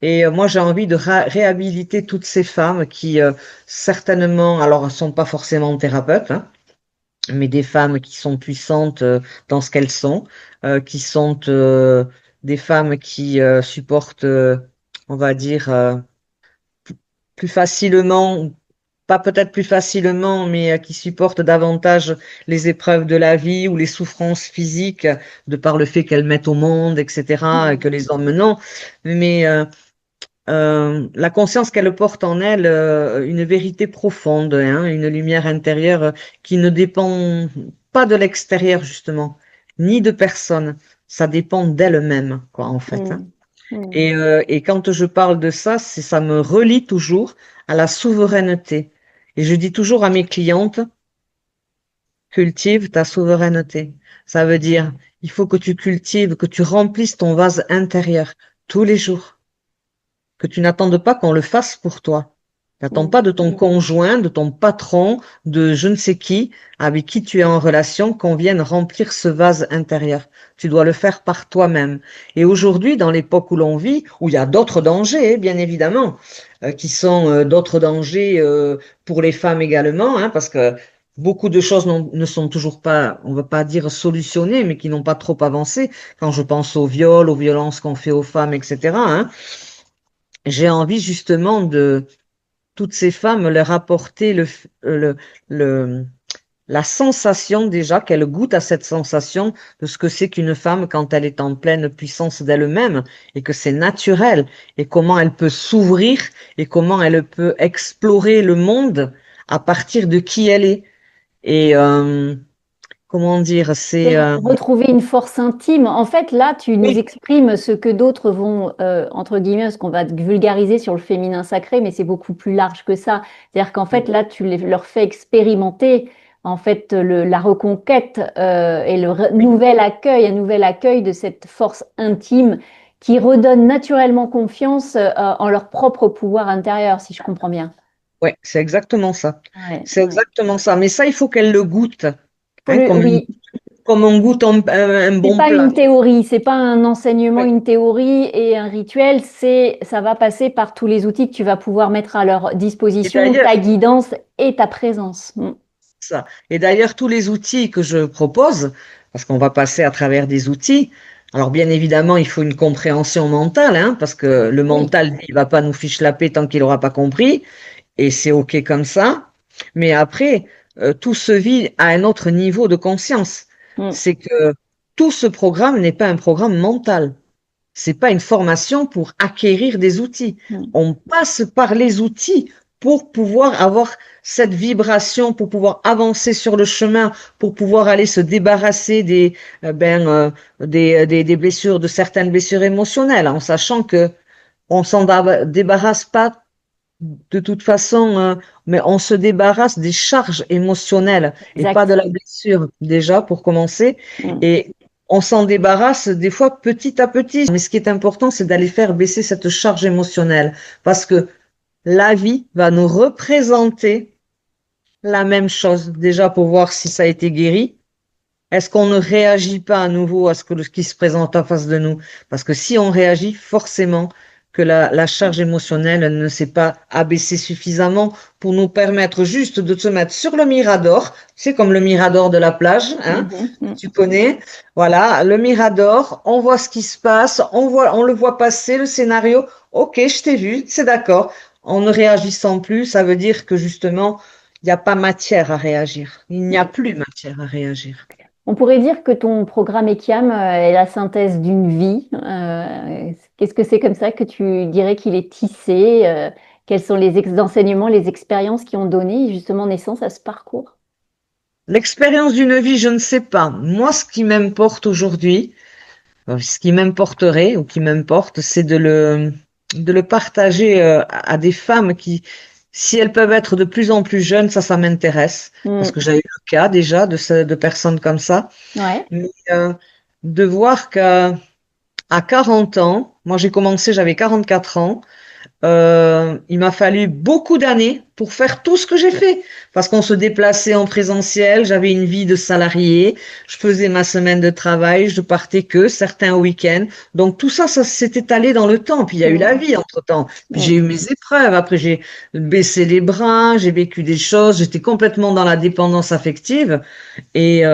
Et moi, j'ai envie de réhabiliter toutes ces femmes qui, certainement, alors, ne sont pas forcément thérapeutes, hein, mais des femmes qui sont puissantes dans ce qu'elles sont, qui sont des femmes qui supportent, on va dire, plus facilement, pas peut-être plus facilement, mais qui supportent davantage les épreuves de la vie ou les souffrances physiques de par le fait qu'elles mettent au monde, etc., et Hmm. que les hommes non. Mais la conscience qu'elles portent en elles, une vérité profonde, hein, une lumière intérieure qui ne dépend pas de l'extérieur, justement, ni de personne. Ça dépend d'elles-mêmes, quoi, en fait, hein. Hmm. Hmm. Et quand je parle de ça, ça me relie toujours à la souveraineté. Et je dis toujours à mes clientes, cultive ta souveraineté. Ça veut dire, il faut que tu cultives, que tu remplisses ton vase intérieur tous les jours, que tu n'attendes pas qu'on le fasse pour toi. N'attends Hmm. pas de ton conjoint, de ton patron, de je ne sais qui, avec qui tu es en relation, qu'on vienne remplir ce vase intérieur. Tu dois le faire par toi-même. Et aujourd'hui, dans l'époque où l'on vit, où il y a d'autres dangers, bien évidemment, qui sont d'autres dangers pour les femmes également, hein, parce que beaucoup de choses ne sont toujours pas, on ne va pas dire solutionnées, mais qui n'ont pas trop avancé. Quand je pense au viol, aux violences qu'on fait aux femmes, etc., hein, j'ai envie justement de toutes ces femmes leur apporter le, la sensation déjà qu'elles goûtent à cette sensation de ce que c'est qu'une femme quand elle est en pleine puissance d'elle-même et que c'est naturel et comment elle peut s'ouvrir et comment elle peut explorer le monde à partir de qui elle est. Et comment dire, C'est c'est retrouver une force intime. En fait, là, tu nous oui, exprimes ce que d'autres vont, entre guillemets, ce qu'on va vulgariser sur le féminin sacré, mais c'est beaucoup plus large que ça. C'est-à-dire qu'en fait, là, leur fais expérimenter, en fait, la reconquête et oui, un nouvel accueil de cette force intime qui redonne naturellement confiance en leur propre pouvoir intérieur, si je comprends bien. ouais, c'est exactement ça. Ouais, C'est ouais. exactement ça. Mais ça, il faut qu'elle le goûte, hein, Oui, comme on goûte un c'est bon pas plat. une théorie, c'est pas un enseignement, Ouais. une théorie et un rituel, ça va passer par tous les outils que tu vas pouvoir mettre à leur Et disposition, d'ailleurs, ta guidance et ta présence. Mm. ça. Et d'ailleurs, tous les outils que je propose, parce qu'on va passer à travers des outils, alors bien évidemment, il faut une compréhension mentale, hein, parce que le Oui. mental, lui, il va pas nous fiche la paix tant qu'il n'aura pas compris, et c'est OK comme ça. Mais après, tout se vit à un autre niveau de conscience. Mm. C'est que tout ce programme n'est pas un programme mental. C'est pas une formation pour acquérir des outils. Mm. On passe par les outils pour pouvoir avoir cette vibration, pour pouvoir avancer sur le chemin, pour pouvoir aller se débarrasser des blessures, de certaines blessures émotionnelles, en sachant que on s'en débarrasse pas de toute façon, mais on se débarrasse des charges émotionnelles et pas de Exact. la blessure, déjà, pour commencer. Mm. Et on s'en débarrasse des fois petit à petit. Mais ce qui est important, c'est d'aller faire baisser cette charge émotionnelle parce que la vie va nous représenter la même chose, déjà pour voir si ça a été guéri. Est-ce qu'on ne réagit pas à nouveau à ce qui se présente en face de nous? Parce que si on réagit, forcément que la charge émotionnelle ne s'est pas abaissée suffisamment pour nous permettre juste de se mettre sur le mirador. C'est comme le mirador de la plage, hein, Mhm, que mm. tu connais. Voilà, le mirador, on voit ce qui se passe, on le voit passer, le scénario. Ok, je t'ai vu, c'est d'accord. En ne réagissant plus, ça veut dire que justement, il n'y a pas matière à réagir. Il n'y a plus matière à réagir. On pourrait dire que ton programme EKIAM est la synthèse d'une vie. Qu'est-ce que c'est comme ça que tu dirais qu'il est tissé? Quels sont les enseignements, les expériences qui ont donné justement naissance à ce parcours? L'expérience d'une vie, je ne sais pas. Moi, ce qui m'importe aujourd'hui, ce qui m'importerait ou qui m'importe, c'est de le partager à des femmes qui, si elles peuvent être de plus en plus jeunes, ça m'intéresse. Parce que Mm. j'ai eu le cas déjà de personnes comme ça. Ouais. Mais de voir qu'à 40 ans, moi j'ai commencé, j'avais 44 ans, il m'a fallu beaucoup d'années pour faire tout ce que j'ai fait. Parce qu'on se déplaçait en présentiel, j'avais une vie de salarié, je faisais ma semaine de travail, je partais que certains week-ends. Donc tout ça, ça s'est étalé dans le temps. Puis il y a eu la Mm. vie entre-temps. Puis j'ai Mm. eu mes épreuves. Après, j'ai baissé les bras, j'ai vécu des choses. J'étais complètement dans la dépendance affective. Et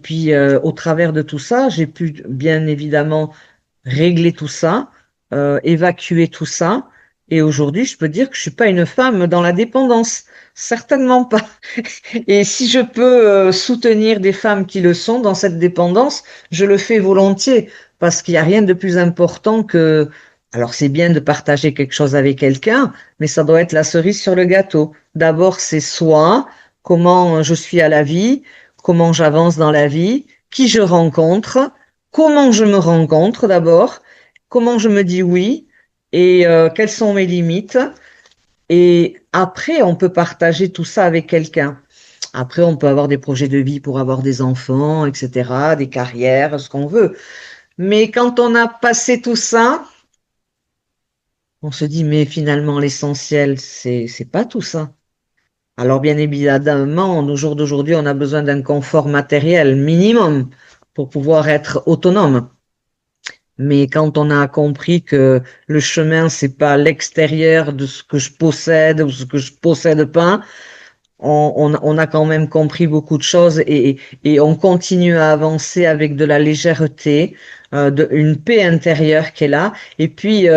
puis, au travers de tout ça, j'ai pu bien évidemment régler tout ça, évacuer tout ça. Et aujourd'hui, je peux dire que je suis pas une femme dans la dépendance. Certainement pas. Et si je peux soutenir des femmes qui le sont dans cette dépendance, je le fais volontiers parce qu'il n'y a rien de plus important que... Alors c'est bien de partager quelque chose avec quelqu'un, mais ça doit être la cerise sur le gâteau. D'abord, c'est soi, comment je suis à la vie, comment j'avance dans la vie, qui je rencontre, comment je me rencontre d'abord, comment je me dis oui et quelles sont mes limites. Et après, on peut partager tout ça avec quelqu'un. Après, on peut avoir des projets de vie pour avoir des enfants, etc., des carrières, ce qu'on veut. Mais quand on a passé tout ça, on se dit, mais finalement, l'essentiel, c'est pas tout ça. Alors, bien évidemment, au jour d'aujourd'hui, on a besoin d'un confort matériel minimum pour pouvoir être autonome. Mais quand on a compris que le chemin, c'est pas l'extérieur de ce que je possède ou ce que je possède pas, on a quand même compris beaucoup de choses et on continue à avancer avec de la légèreté, une paix intérieure qui est là. Et puis,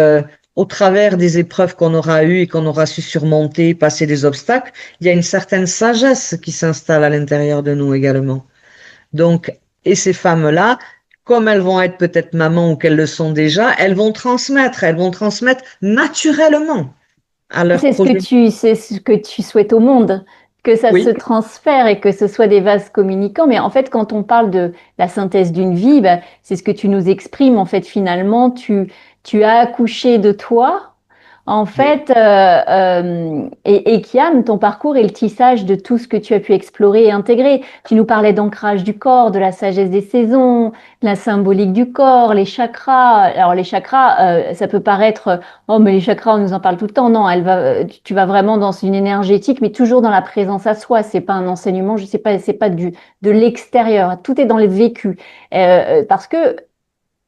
au travers des épreuves qu'on aura eues et qu'on aura su surmonter, passer des obstacles, il y a une certaine sagesse qui s'installe à l'intérieur de nous également. Donc, et ces femmes-là, comme elles vont être peut-être mamans ou qu'elles le sont déjà, elles vont transmettre naturellement à leur projet. C'est ce que tu souhaites au monde, que ça se Oui, transfère et que ce soit des vases communicants. Mais en fait, quand on parle de la synthèse d'une vie, bah, c'est ce que tu nous exprimes. En fait, finalement, tu as accouché de toi. En oui, fait, et Kian, ton parcours est le tissage de tout ce que tu as pu explorer et intégrer. Tu nous parlais d'ancrage du corps, de la sagesse des saisons, de la symbolique du corps, les chakras. Alors les chakras, ça peut paraître oh, mais les chakras, on nous en parle tout le temps. Non, tu vas vraiment dans une énergétique, mais toujours dans la présence à soi. C'est pas un enseignement, je sais pas, c'est pas de l'extérieur. Tout est dans le vécu. Parce que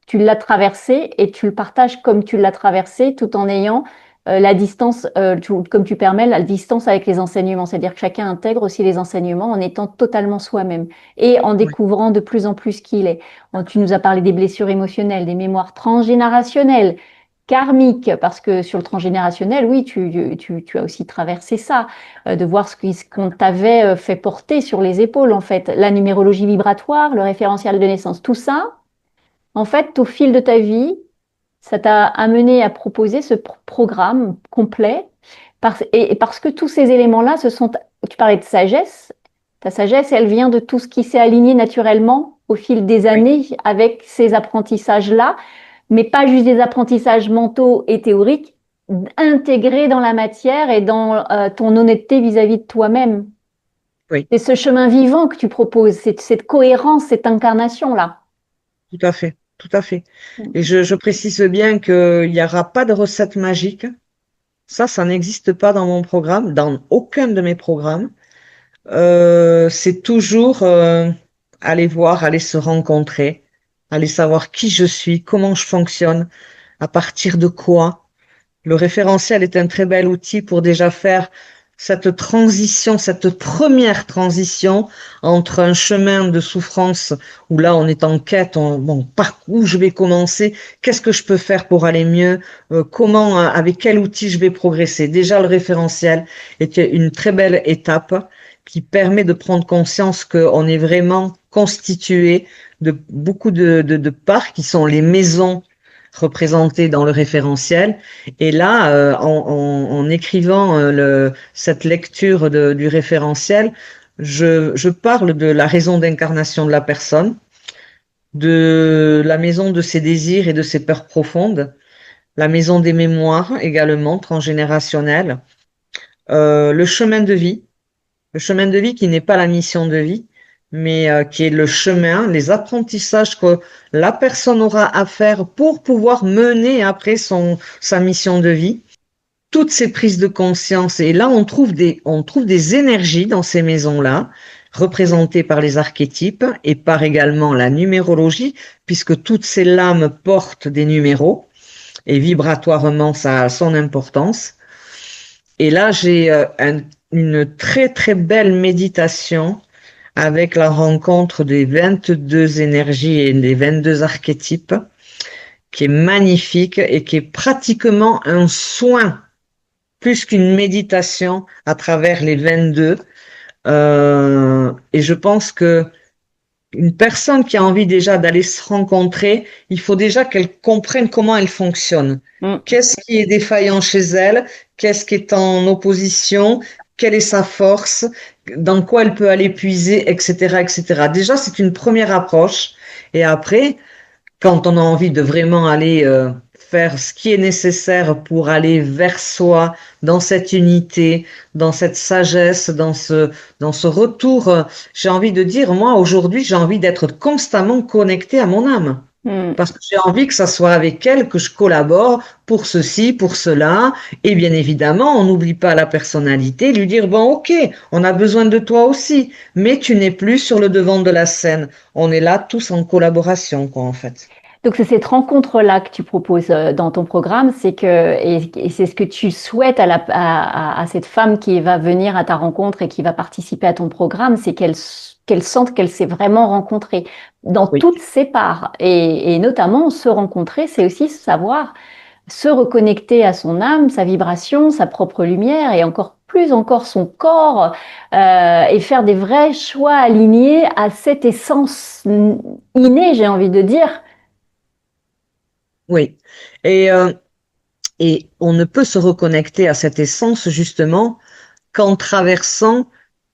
tu l'as traversé et tu le partages comme tu l'as traversé, tout en ayant la distance, comme tu permets, la distance avec les enseignements. C'est-à-dire que chacun intègre aussi les enseignements en étant totalement soi-même et en oui, découvrant de plus en plus qui il est. Tu nous as parlé des blessures émotionnelles, des mémoires transgénérationnelles, karmiques, parce que sur le transgénérationnel, oui, tu as aussi traversé ça, de voir ce qu'on t'avait fait porter sur les épaules, en fait. La numérologie vibratoire, le référentiel de naissance, tout ça, en fait, au fil de ta vie, ça t'a amené à proposer ce programme complet Et parce que tous ces éléments-là, tu parlais de sagesse, ta sagesse, elle vient de tout ce qui s'est aligné naturellement au fil des Oui, années avec ces apprentissages-là, mais pas juste des apprentissages mentaux et théoriques, intégrés dans la matière et dans ton honnêteté vis-à-vis de toi-même. oui, C'est ce chemin vivant que tu proposes, c'est cette cohérence, cette incarnation-là. tout à fait, tout à fait. Et je précise bien qu'il n'y aura pas de recette magique. Ça n'existe pas dans mon programme, dans aucun de mes programmes. C'est toujours aller voir, aller se rencontrer, aller savoir qui je suis, comment je fonctionne, à partir de quoi. Le référentiel est un très bel outil pour déjà faire cette transition, cette première transition entre un chemin de souffrance où là on est en quête, bon, par où je vais commencer, qu'est-ce que je peux faire pour aller mieux, comment, avec quel outil je vais progresser. Déjà le référentiel est une très belle étape qui permet de prendre conscience qu'on est vraiment constitué de beaucoup de parts qui sont les maisons représentées dans le référentiel. Et là, en écrivant cette lecture du référentiel, je parle de la raison d'incarnation de la personne, de la maison de ses désirs et de ses peurs profondes, la maison des mémoires également, transgénérationnelle, le chemin de vie qui n'est pas la mission de vie, mais qui est le chemin, les apprentissages que la personne aura à faire pour pouvoir mener après sa mission de vie. Toutes ces prises de conscience. Et là, on trouve des énergies dans ces maisons-là, représentées par les archétypes et par également la numérologie, puisque toutes ces lames portent des numéros et vibratoirement, ça a son importance. Et là, j'ai une très, très belle méditation avec la rencontre des 22 énergies et des 22 archétypes, qui est magnifique et qui est pratiquement un soin plus qu'une méditation à travers les 22. Et je pense que une personne qui a envie déjà d'aller se rencontrer, il faut déjà qu'elle comprenne comment elle fonctionne. Mm. Qu'est-ce qui est défaillant chez elle? Qu'est-ce qui est en opposition? Quelle est sa force? Dans quoi elle peut aller puiser, etc., etc. Déjà, c'est une première approche. Et après, quand on a envie de vraiment aller faire ce qui est nécessaire pour aller vers soi, dans cette unité, dans cette sagesse, dans ce retour, j'ai envie de dire, moi, aujourd'hui, j'ai envie d'être constamment connecté à mon âme. Mm. Parce que j'ai envie que ça soit avec elle que je collabore pour ceci, pour cela. Et bien évidemment, on n'oublie pas la personnalité, lui dire, bon, ok, on a besoin de toi aussi, mais tu n'es plus sur le devant de la scène. On est là tous en collaboration, quoi, en fait. Donc, c'est cette rencontre-là que tu proposes dans ton programme, et c'est ce que tu souhaites à cette femme qui va venir à ta rencontre et qui va participer à ton programme, c'est qu'elle sente qu'elle s'est vraiment rencontrée dans Oui, toutes ses parts. Et notamment, se rencontrer, c'est aussi savoir se reconnecter à son âme, sa vibration, sa propre lumière et encore plus encore son corps et faire des vrais choix alignés à cette essence innée, j'ai envie de dire. oui. Et, euh, et on ne peut se reconnecter à cette essence, justement, qu'en traversant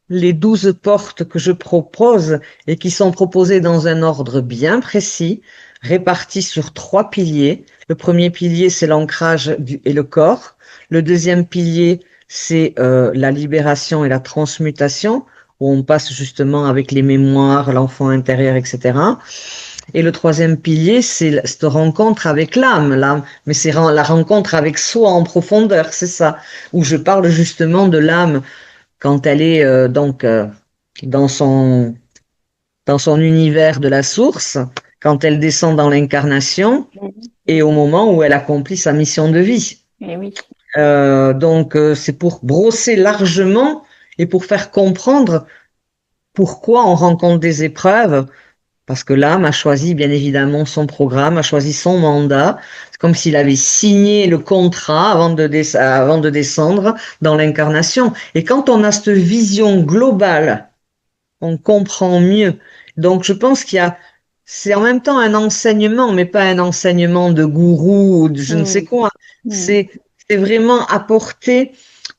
les 12 portes que je propose et qui sont proposées dans un ordre bien précis, réparties sur 3 piliers. Le premier pilier, c'est l'ancrage et le corps. Le deuxième pilier, c'est la libération et la transmutation, où on passe justement avec les mémoires, l'enfant intérieur, etc. Et le troisième pilier, c'est cette rencontre avec l'âme, mais c'est la rencontre avec soi en profondeur, c'est ça, où je parle justement de l'âme quand elle est dans son dans son univers de la source, quand elle descend dans l'incarnation et au moment où elle accomplit sa mission de vie. Eh oui. C'est pour brosser largement et pour faire comprendre pourquoi on rencontre des épreuves. Parce que l'âme a choisi bien évidemment son programme, a choisi son mandat. C'est comme s'il avait signé le contrat avant de descendre dans l'incarnation. Et quand on a cette vision globale, on comprend mieux. Donc je pense c'est en même temps un enseignement, mais pas un enseignement de gourou ou de je ne sais Mm. quoi. Mm. C'est, c'est vraiment apporter.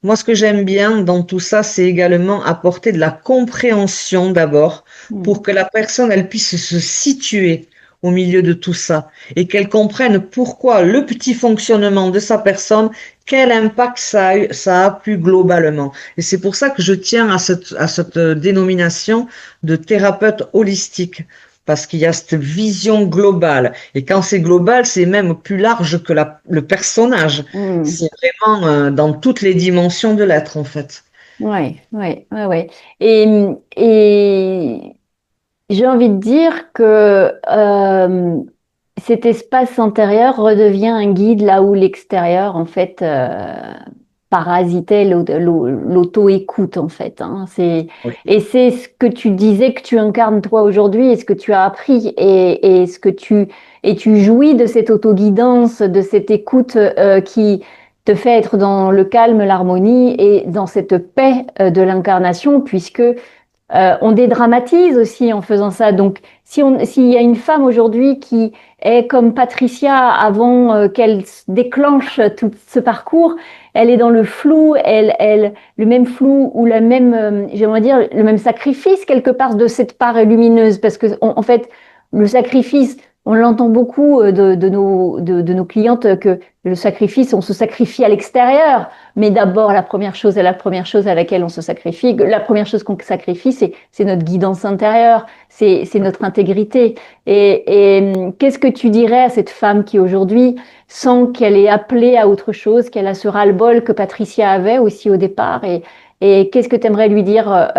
Moi, ce que j'aime bien dans tout ça, c'est également apporter de la compréhension d'abord Mm. pour que la personne, elle puisse se situer au milieu de tout ça et qu'elle comprenne pourquoi le petit fonctionnement de sa personne, quel impact ça a plus globalement. Et c'est pour ça que je tiens à cette dénomination de thérapeute holistique. Parce qu'il y a cette vision globale. Et quand c'est global, c'est même plus large que le personnage. Mm. C'est vraiment dans toutes les dimensions de l'être, en fait. Ouais, ouais, ouais, ouais. Et j'ai envie de dire que cet espace intérieur redevient un guide là où l'extérieur, en fait, parasitait l'auto-écoute, en fait. Hein. Oui. Et c'est ce que tu disais que tu incarnes toi aujourd'hui et ce que tu as appris et tu jouis de cette autoguidance, de cette écoute qui te fait être dans le calme, l'harmonie et dans cette paix de l'incarnation, puisque on dédramatise aussi en faisant ça. Donc, s'il y a une femme aujourd'hui qui est comme Patricia avant qu'elle déclenche tout ce parcours, elle est dans le flou, le même flou ou la même, j'aimerais dire, le même sacrifice quelque part de cette part lumineuse, parce que en fait, le sacrifice, on l'entend beaucoup de nos clientes que le sacrifice, on se sacrifie à l'extérieur. Mais d'abord, la première chose à laquelle on se sacrifie, la première chose qu'on sacrifie, c'est notre guidance intérieure, c'est notre intégrité. Qu'est-ce que tu dirais à cette femme qui aujourd'hui sent qu'elle est appelée à autre chose, qu'elle a ce ras-le-bol que Patricia avait aussi au départ et qu'est-ce que tu aimerais lui dire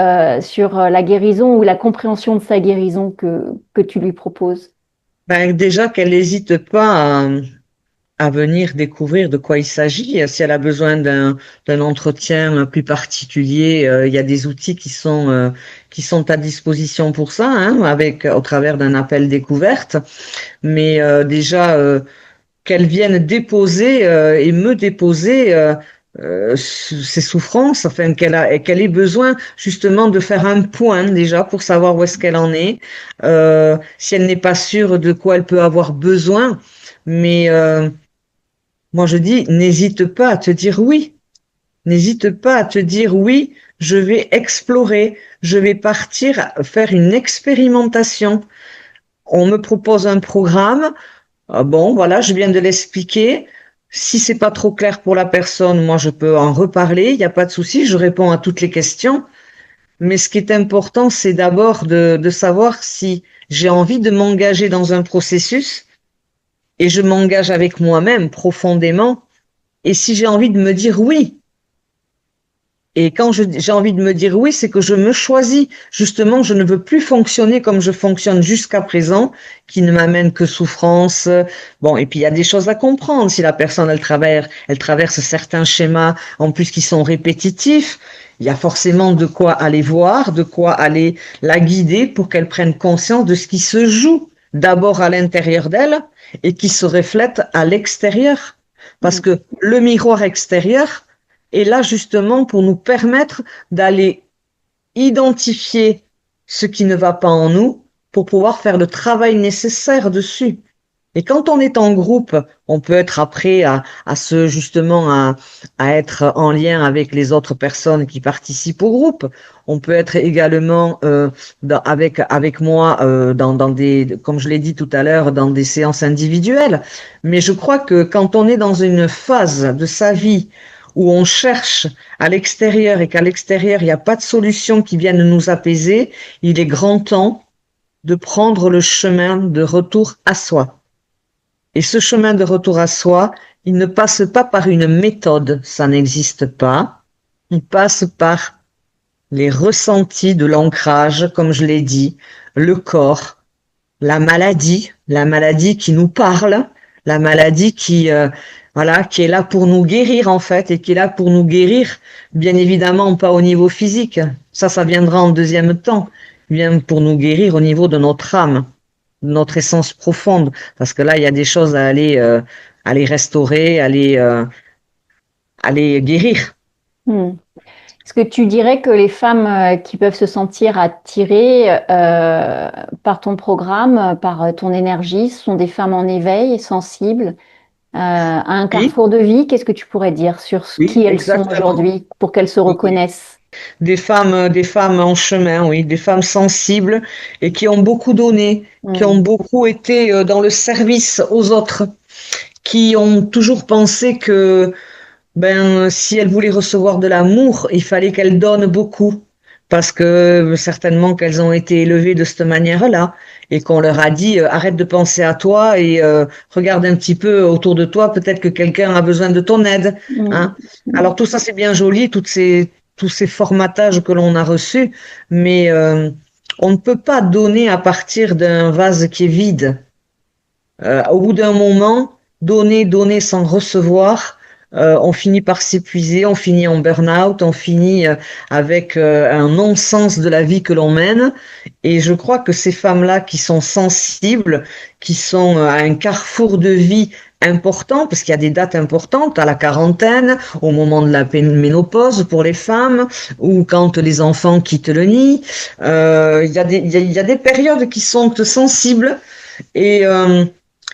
sur la guérison ou la compréhension de sa guérison que tu lui proposes? Ben, déjà qu'elle n'hésite pas à venir découvrir de quoi il s'agit. Si elle a besoin d'un entretien plus particulier, il y a des outils qui sont à disposition pour ça, hein, avec au travers d'un appel découverte. Mais déjà qu'elle vienne déposer et me déposer ses souffrances, enfin qu'elle ait besoin justement de faire un point déjà pour savoir où est-ce qu'elle en est, si elle n'est pas sûre de quoi elle peut avoir besoin. Mais moi je dis, n'hésite pas à te dire oui, n'hésite pas à te dire oui, je vais explorer, je vais partir faire une expérimentation. On me propose un programme. Ah bon, voilà, je viens de l'expliquer. Si c'est pas trop clair pour la personne, moi je peux en reparler, il n'y a pas de souci, je réponds à toutes les questions. Mais ce qui est important, c'est d'abord de savoir si j'ai envie de m'engager dans un processus et je m'engage avec moi-même profondément. Et si j'ai envie de me dire oui, et quand j'ai envie de me dire oui, c'est que je me choisis. Justement, je ne veux plus fonctionner comme je fonctionne jusqu'à présent, qui ne m'amène que souffrance. Bon, et puis il y a des choses à comprendre. Si la personne, elle traverse certains schémas, en plus qui sont répétitifs, il y a forcément de quoi aller voir, de quoi aller la guider pour qu'elle prenne conscience de ce qui se joue d'abord à l'intérieur d'elle et qui se reflète à l'extérieur. Parce Mm. que le miroir extérieur, est là justement pour nous permettre d'aller identifier ce qui ne va pas en nous pour pouvoir faire le travail nécessaire dessus. Et quand on est en groupe, on peut être après à se justement à être en lien avec les autres personnes qui participent au groupe. On peut être également avec moi dans des, comme je l'ai dit tout à l'heure, dans des séances individuelles. Mais je crois que quand on est dans une phase de sa vie où on cherche à l'extérieur et qu'à l'extérieur il n'y a pas de solution qui vienne nous apaiser, il est grand temps de prendre le chemin de retour à soi. Et ce chemin de retour à soi, il ne passe pas par une méthode, ça n'existe pas. Il passe par les ressentis de l'ancrage, comme je l'ai dit, le corps, la maladie qui nous parle, la maladie voilà, qui est là pour nous guérir en fait, et qui est là pour nous guérir, bien évidemment pas au niveau physique. Ça viendra en deuxième temps. Il vient pour nous guérir au niveau de notre âme, de notre essence profonde, parce que là, il y a des choses à les restaurer, à les guérir. Mm. Est-ce que tu dirais que les femmes qui peuvent se sentir attirées par ton programme, par ton énergie, sont des femmes en éveil, sensibles, à un Oui, carrefour de vie. Qu'est-ce que tu pourrais dire sur oui, qui elles sont exactement. aujourd'hui pour qu'elles se Oui. reconnaissent? Des femmes en chemin, oui, des femmes sensibles et qui ont beaucoup donné, qui ont Hmm. beaucoup été dans le service aux autres, qui ont toujours pensé que ben, si elles voulaient recevoir de l'amour, il fallait qu'elles donnent beaucoup, parce que certainement qu'elles ont été élevées de cette manière-là, et qu'on leur a dit arrête de penser à toi et regarde un petit peu autour de toi, peut-être que quelqu'un a besoin de ton aide, Hmm. hein. Alors tout ça c'est bien joli, tous ces formatages que l'on a reçus, mais on ne peut pas donner à partir d'un vase qui est vide. Au bout d'un moment, donner, donner sans recevoir, on finit par s'épuiser, on finit en burn-out, on finit avec un non-sens de la vie que l'on mène. Et je crois que ces femmes-là qui sont sensibles, qui sont à un carrefour de vie important, parce qu'il y a des dates importantes, à la quarantaine, au moment de la ménopause pour les femmes, ou quand les enfants quittent le nid, il y a des périodes qui sont sensibles. Et, euh,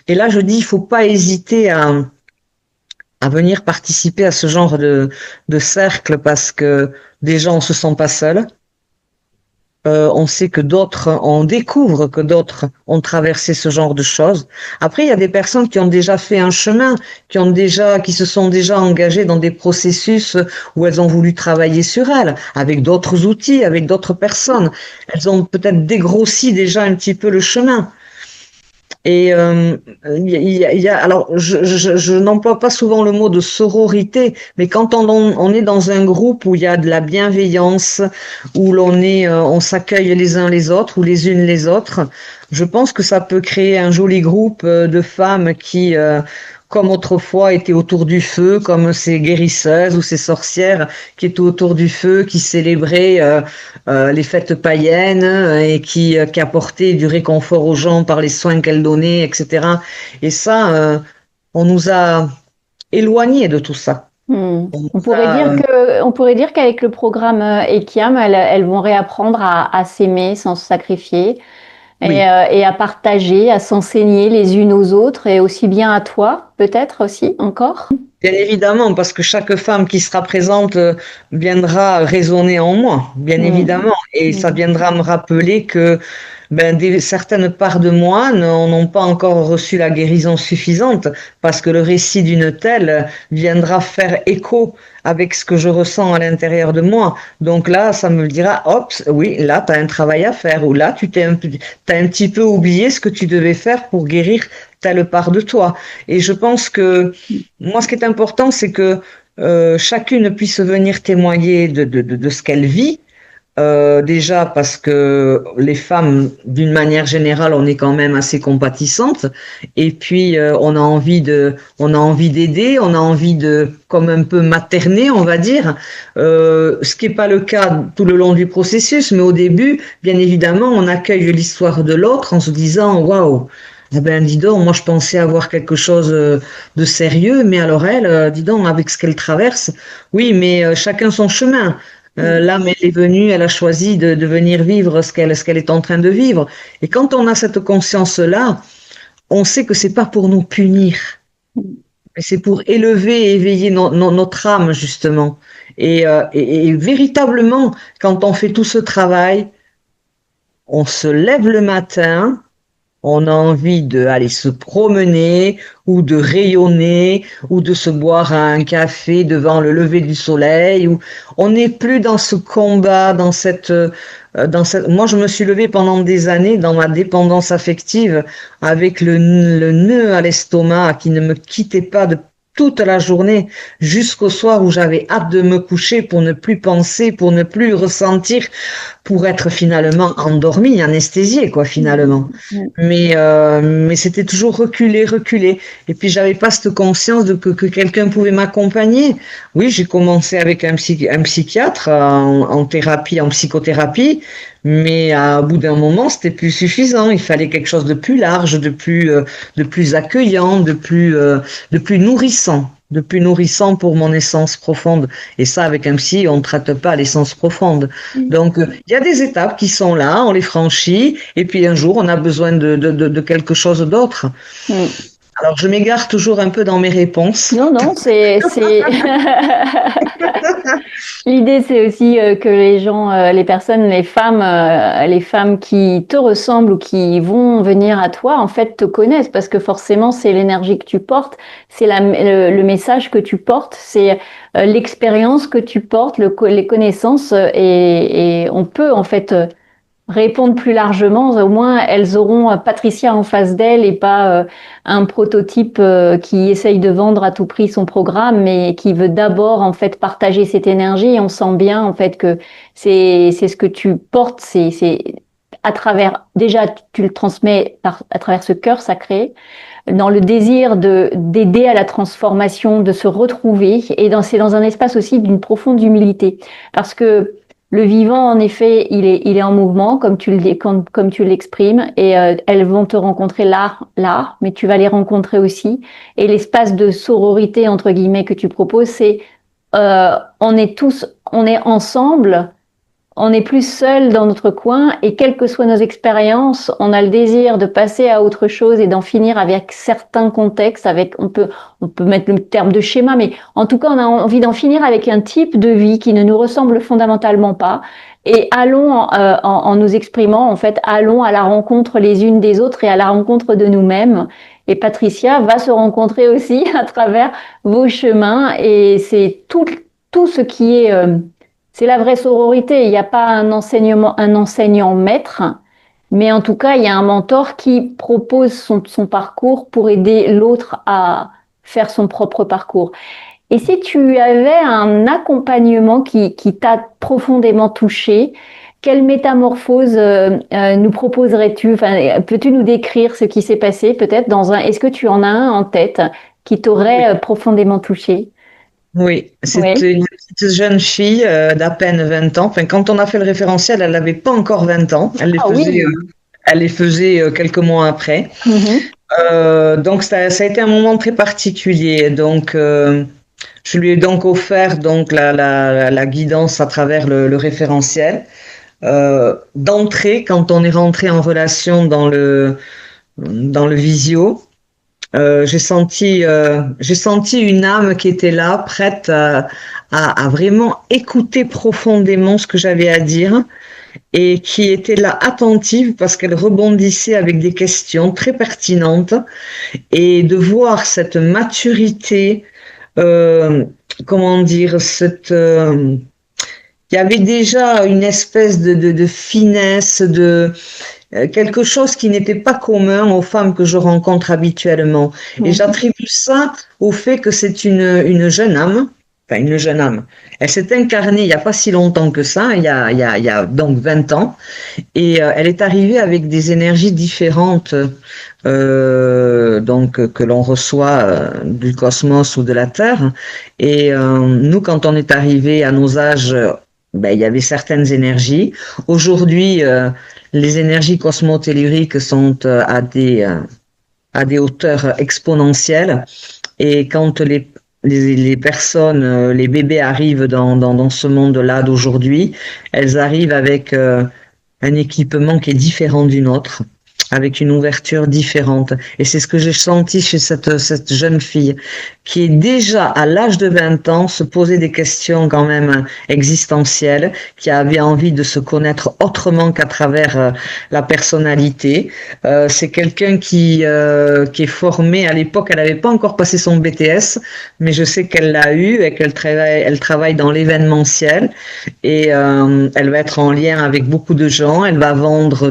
et là, je dis, il faut pas hésiter à venir participer à ce genre de cercle parce que déjà, on se sent pas seul. On sait que d'autres, on découvre que d'autres ont traversé ce genre de choses. Après, il y a des personnes qui ont déjà fait un chemin, qui se sont déjà engagées dans des processus où elles ont voulu travailler sur elles, avec d'autres outils, avec d'autres personnes. Elles ont peut-être dégrossi déjà un petit peu le chemin. Et alors, je n'emploie pas souvent le mot de sororité, mais quand on est dans un groupe où il y a de la bienveillance, où on s'accueille les uns les autres ou les unes les autres, je pense que ça peut créer un joli groupe de femmes qui, comme autrefois, étaient autour du feu, comme ces guérisseuses ou ces sorcières qui étaient autour du feu, qui célébraient les fêtes païennes et qui apportaient du réconfort aux gens par les soins qu'elles donnaient, etc. Et ça, on nous a éloignés de tout ça. Hmm. On nous On a, pourrait dire qu'avec le programme Ekiam, elles vont réapprendre à s'aimer sans se sacrifier oui. et à partager, à s'enseigner les unes aux autres et aussi bien à toi, peut-être aussi encore. Bien évidemment, parce que chaque femme qui sera présente viendra résonner en moi, bien Hmm. évidemment, et ça Hmm. viendra me rappeler que certaines parts de moi n'ont pas encore reçu la guérison suffisante, parce que le récit d'une telle viendra faire écho avec ce que je ressens à l'intérieur de moi. Donc là, ça me dira, hop, oui, là, tu as un travail à faire, ou là, t'as un petit peu oublié ce que tu devais faire pour guérir telle part de toi. Et je pense que moi, ce qui est important, c'est que chacune puisse venir témoigner de ce qu'elle vit. Déjà parce que les femmes, d'une manière générale, on est quand même assez compatissantes. Et puis, on a envie d'aider, on a envie de, comme un peu materner, on va dire. Ce qui n'est pas le cas tout le long du processus, mais au début, bien évidemment, on accueille l'histoire de l'autre en se disant, waouh. Eh ben, dis donc, moi je pensais avoir quelque chose de sérieux, mais alors elle, dis donc, avec ce qu'elle traverse, oui, mais chacun son chemin. Hmm. L'âme, elle est venue, elle a choisi de venir vivre ce qu'elle est en train de vivre. Et quand on a cette conscience-là, on sait que c'est pas pour nous punir, mais c'est pour élever et éveiller notre âme, justement. Et véritablement, quand on fait tout ce travail, on se lève le matin, on a envie de aller se promener ou de rayonner ou de se boire un café devant le lever du soleil. Ou on n'est plus dans ce combat, dans cette. Moi, je me suis levée pendant des années dans ma dépendance affective avec le nœud à l'estomac qui ne me quittait pas de toute la journée jusqu'au soir où j'avais hâte de me coucher pour ne plus penser, pour ne plus ressentir, pour être finalement endormie, anesthésiée, quoi, finalement. Hmm. Hmm. Mais c'était toujours reculer, reculer. Et puis, j'avais pas cette conscience que quelqu'un pouvait m'accompagner. Oui, j'ai commencé avec un psychiatre en thérapie, en psychothérapie, mais au bout d'un moment, c'était plus suffisant. Il fallait quelque chose de plus large, de plus accueillant, de plus nourrissant. De plus nourrissant pour mon essence profonde. Et ça, avec un psy, on ne traite pas l'essence profonde. Hmm. Donc, il y a des étapes qui sont là, on les franchit, et puis un jour, on a besoin de quelque chose d'autre. Hmm. Alors, je m'égare toujours un peu dans mes réponses. Non, non, c'est... L'idée, c'est aussi que les gens, les personnes, les femmes qui te ressemblent ou qui vont venir à toi, en fait, te connaissent parce que forcément, c'est l'énergie que tu portes, c'est le message que tu portes, c'est l'expérience que tu portes, les connaissances et on peut en fait répondre plus largement, au moins elles auront Patricia en face d'elles et pas un prototype qui essaye de vendre à tout prix son programme, mais qui veut d'abord en fait partager cette énergie. Et on sent bien en fait que c'est ce que tu portes, c'est à travers déjà tu le transmets à travers ce cœur sacré dans le désir de d'aider à la transformation, de se retrouver et c'est dans un espace aussi d'une profonde humilité parce que le vivant, en effet, il est en mouvement, comme tu l'exprimes, et elles vont te rencontrer là, mais tu vas les rencontrer aussi. Et l'espace de sororité, entre guillemets, que tu proposes, c'est on est ensemble, on n'est plus seul dans notre coin et quelles que soient nos expériences, on a le désir de passer à autre chose et d'en finir avec certains contextes, on peut mettre le terme de schéma, mais en tout cas, on a envie d'en finir avec un type de vie qui ne nous ressemble fondamentalement pas. Et allons, en nous exprimant, en fait, allons à la rencontre les unes des autres et à la rencontre de nous-mêmes. Et Patricia va se rencontrer aussi à travers vos chemins et c'est tout ce qui est c'est la vraie sororité. Il n'y a pas un enseignant maître, mais en tout cas, il y a un mentor qui propose son parcours pour aider l'autre à faire son propre parcours. Et si tu avais un accompagnement qui t'a profondément touché, quelle métamorphose nous proposerais-tu? Enfin, peux-tu nous décrire ce qui s'est passé peut-être est-ce que tu en as un en tête qui t'aurait Oui, profondément touché? oui. C'était Oui. une petite jeune fille d'à peine 20 ans. Enfin, quand on a fait le référentiel, elle n'avait pas encore 20 ans. Ah oui. Elle les faisait quelques mois après. Mhm. Donc, ça a été un moment très particulier. Donc, je lui ai donc offert donc la guidance à travers le référentiel. D'entrée, quand on est rentré en relation dans le visio, j'ai senti une âme qui était là, prête à vraiment écouter profondément ce que j'avais à dire et qui était là attentive parce qu'elle rebondissait avec des questions très pertinentes et de voir cette maturité, euh, comment dire, il y avait déjà une espèce de finesse, quelque chose qui n'était pas commun aux femmes que je rencontre habituellement. Et Mhm. j'attribue ça au fait que c'est une jeune âme, enfin une jeune âme. Elle s'est incarnée il n'y a pas si longtemps que ça, il y a donc 20 ans, et elle est arrivée avec des énergies différentes donc que l'on reçoit du cosmos ou de la Terre. Et nous, quand on est arrivé à nos âges, ben, il y avait certaines énergies. Aujourd'hui, les énergies cosmotelluriques sont à des hauteurs exponentielles. Et quand les personnes, les bébés arrivent dans ce monde-là d'aujourd'hui, elles arrivent avec un équipement qui est différent du nôtre, avec une ouverture différente. Et c'est ce que j'ai senti chez cette jeune fille, qui est déjà à l'âge de 20 ans se posait des questions quand même existentielles, qui avait envie de se connaître autrement qu'à travers la personnalité. C'est quelqu'un qui est formé à l'époque, elle n'avait pas encore passé son BTS, mais je sais qu'elle l'a eu et elle travaille dans l'événementiel et elle va être en lien avec beaucoup de gens. Elle va vendre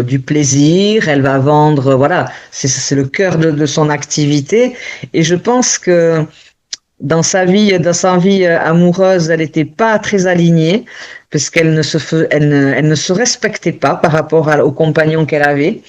du plaisir. Elle va vendre, voilà, c'est le cœur de son activité. Et je pense que dans sa vie amoureuse, elle n'était pas très alignée parce elle ne se respectait pas par rapport au compagnon qu'elle avait.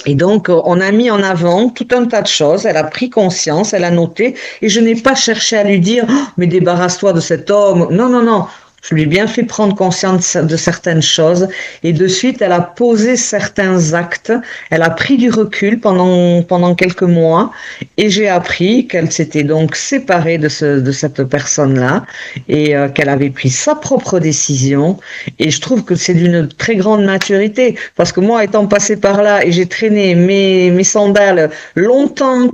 Et donc, on a mis en avant tout un tas de choses. Elle a pris conscience, elle a noté, et je n'ai pas cherché à lui dire, oh, mais débarrasse-toi de cet homme. Non, non, non. Je lui ai bien fait prendre conscience de certaines choses et de suite, elle a posé certains actes. Elle a pris du recul pendant quelques mois et j'ai appris qu'elle s'était donc séparée de cette personne-là et qu'elle avait pris sa propre décision. Et je trouve que c'est d'une très grande maturité parce que moi, étant passée par là et j'ai traîné mes sandales longtemps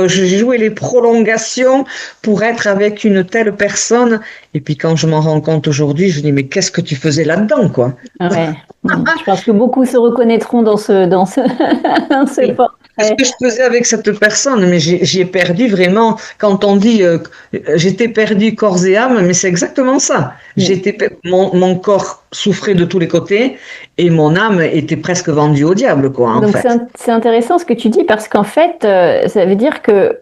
j'ai joué les prolongations pour être avec une telle personne. Et puis quand je m'en rends compte aujourd'hui, je dis, mais qu'est-ce que tu faisais là-dedans, quoi? Ouais. Je pense que beaucoup se reconnaîtront dans ce Oui. Qu'est-ce portrait. que je faisais avec cette personne? Mais j'y ai perdu vraiment. Quand on dit j'étais perdu corps et âme, mais c'est exactement ça. Mm. Mon corps souffrait de tous les côtés et mon âme était presque vendue au diable, quoi, en Donc fait. c'est intéressant ce que tu dis parce qu'en fait, ça veut dire que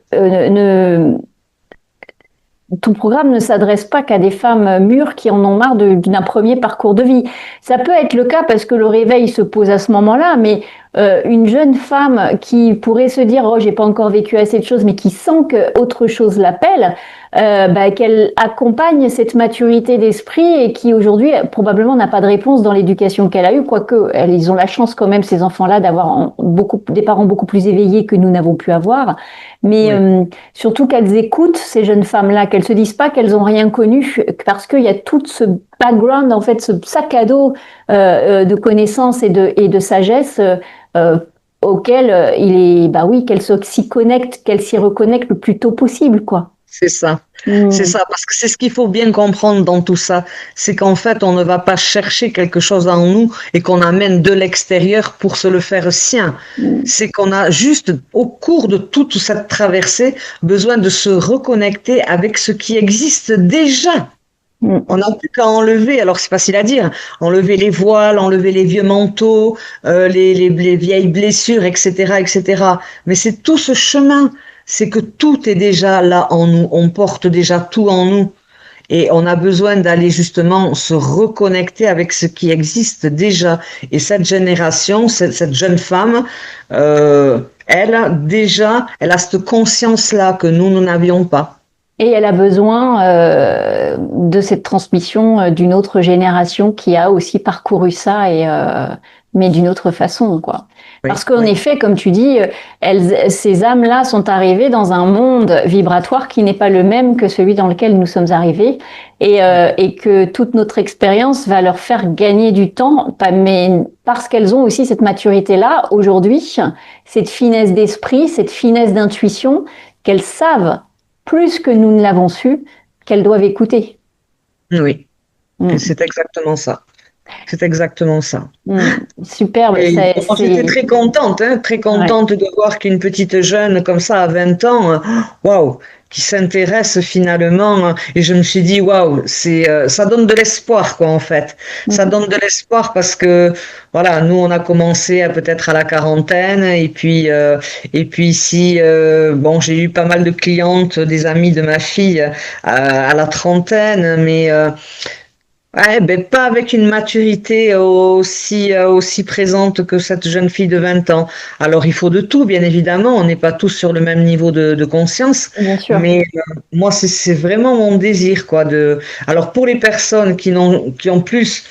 ton programme ne s'adresse pas qu'à des femmes mûres qui en ont marre d'un premier parcours de vie. Ça peut être le cas parce que le réveil se pose à ce moment-là, mais une jeune femme qui pourrait se dire oh j'ai pas encore vécu assez de choses, mais qui sent que autre chose l'appelle, qu'elle accompagne cette maturité d'esprit et qui aujourd'hui probablement n'a pas de réponse dans l'éducation qu'elle a eue, quoique ils ont la chance quand même ces enfants-là d'avoir des parents beaucoup plus éveillés que nous n'avons pu avoir, mais Oui, surtout qu'elles écoutent ces jeunes femmes-là, qu'elles se disent pas qu'elles ont rien connu, parce qu'il y a tout ce background, en fait, ce sac à dos de connaissances et de sagesse euh, auquel bah oui, qu'elles s'y connectent, qu'elles s'y reconnectent le plus tôt possible, quoi. c'est ça. C'est Mm. ça, parce que c'est ce qu'il faut bien comprendre dans tout ça. C'est qu'en fait, on ne va pas chercher quelque chose en nous et qu'on amène de l'extérieur pour se le faire sien. Mm. C'est qu'on a juste, au cours de toute cette traversée, besoin de se reconnecter avec ce qui existe déjà. Mm. On n'a plus qu'à enlever, alors c'est facile à dire, enlever les voiles, enlever les vieux manteaux, les vieilles blessures, etc., etc. Mais c'est tout ce chemin, c'est que tout est déjà là en nous, on porte déjà tout en nous. Et on a besoin d'aller justement se reconnecter avec ce qui existe déjà. Et cette génération, cette jeune femme, elle a cette conscience-là que nous n'avions pas. Et elle a besoin de cette transmission d'une autre génération qui a aussi parcouru ça, mais d'une autre façon, quoi. Oui, Parce qu'en oui, effet, comme tu dis, ces âmes-là sont arrivées dans un monde vibratoire qui n'est pas le même que celui dans lequel nous sommes arrivés, et que toute notre expérience va leur faire gagner du temps, mais parce qu'elles ont aussi cette maturité-là aujourd'hui, cette finesse d'esprit, cette finesse d'intuition, qu'elles savent plus que nous ne l'avons su, qu'elles doivent écouter. oui. Et Mm. c'est exactement ça. C'est exactement ça. Mm. Superbe, Et bon, j'étais très contente, hein, très ouais. contente de voir qu'une petite jeune comme ça à 20 ans, waouh, qui s'intéresse finalement. Et je me suis dit, waouh, ça donne de l'espoir, quoi, en fait. Ça Mm. donne de l'espoir parce que, voilà, nous, on a commencé peut-être à la quarantaine. Et puis ici, bon, j'ai eu pas mal de clientes, des amies de ma fille à la trentaine, mais ouais, ben pas avec une maturité aussi présente que cette jeune fille de 20 ans. Alors il faut de tout, bien évidemment, on n'est pas tous sur le même niveau de conscience, Bien sûr. mais moi c'est vraiment mon désir quoi alors pour les personnes qui ont plus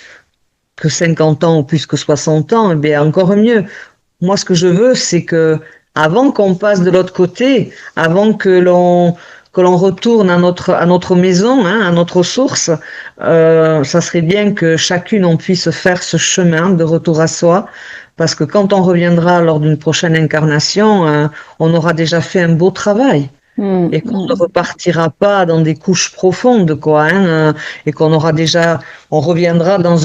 que 50 ans ou plus que 60 ans, eh bien encore mieux. Moi ce que je veux c'est que avant qu'on passe de l'autre côté, avant que l'on retourne à notre maison, hein, à notre source, ça serait bien que chacune on puisse faire ce chemin de retour à soi, parce que quand on reviendra lors d'une prochaine incarnation, on aura déjà fait un beau travail Mm. et qu'on ne Mm. repartira pas dans des couches profondes, quoi, hein, et qu'on aura déjà, on reviendra dans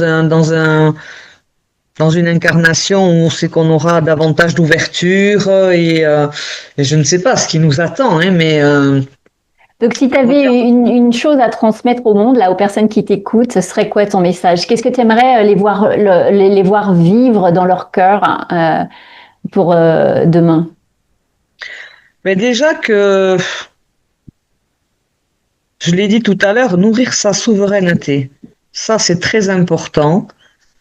une incarnation où c'est qu'on aura davantage d'ouverture et je ne sais pas ce qui nous attend, hein, mais Donc, si tu avais une chose à transmettre au monde, là, aux personnes qui t'écoutent, ce serait quoi ton message? Qu'est-ce que tu aimerais les voir vivre dans leur cœur pour demain? mais déjà que, je l'ai dit tout à l'heure, nourrir sa souveraineté, ça c'est très important.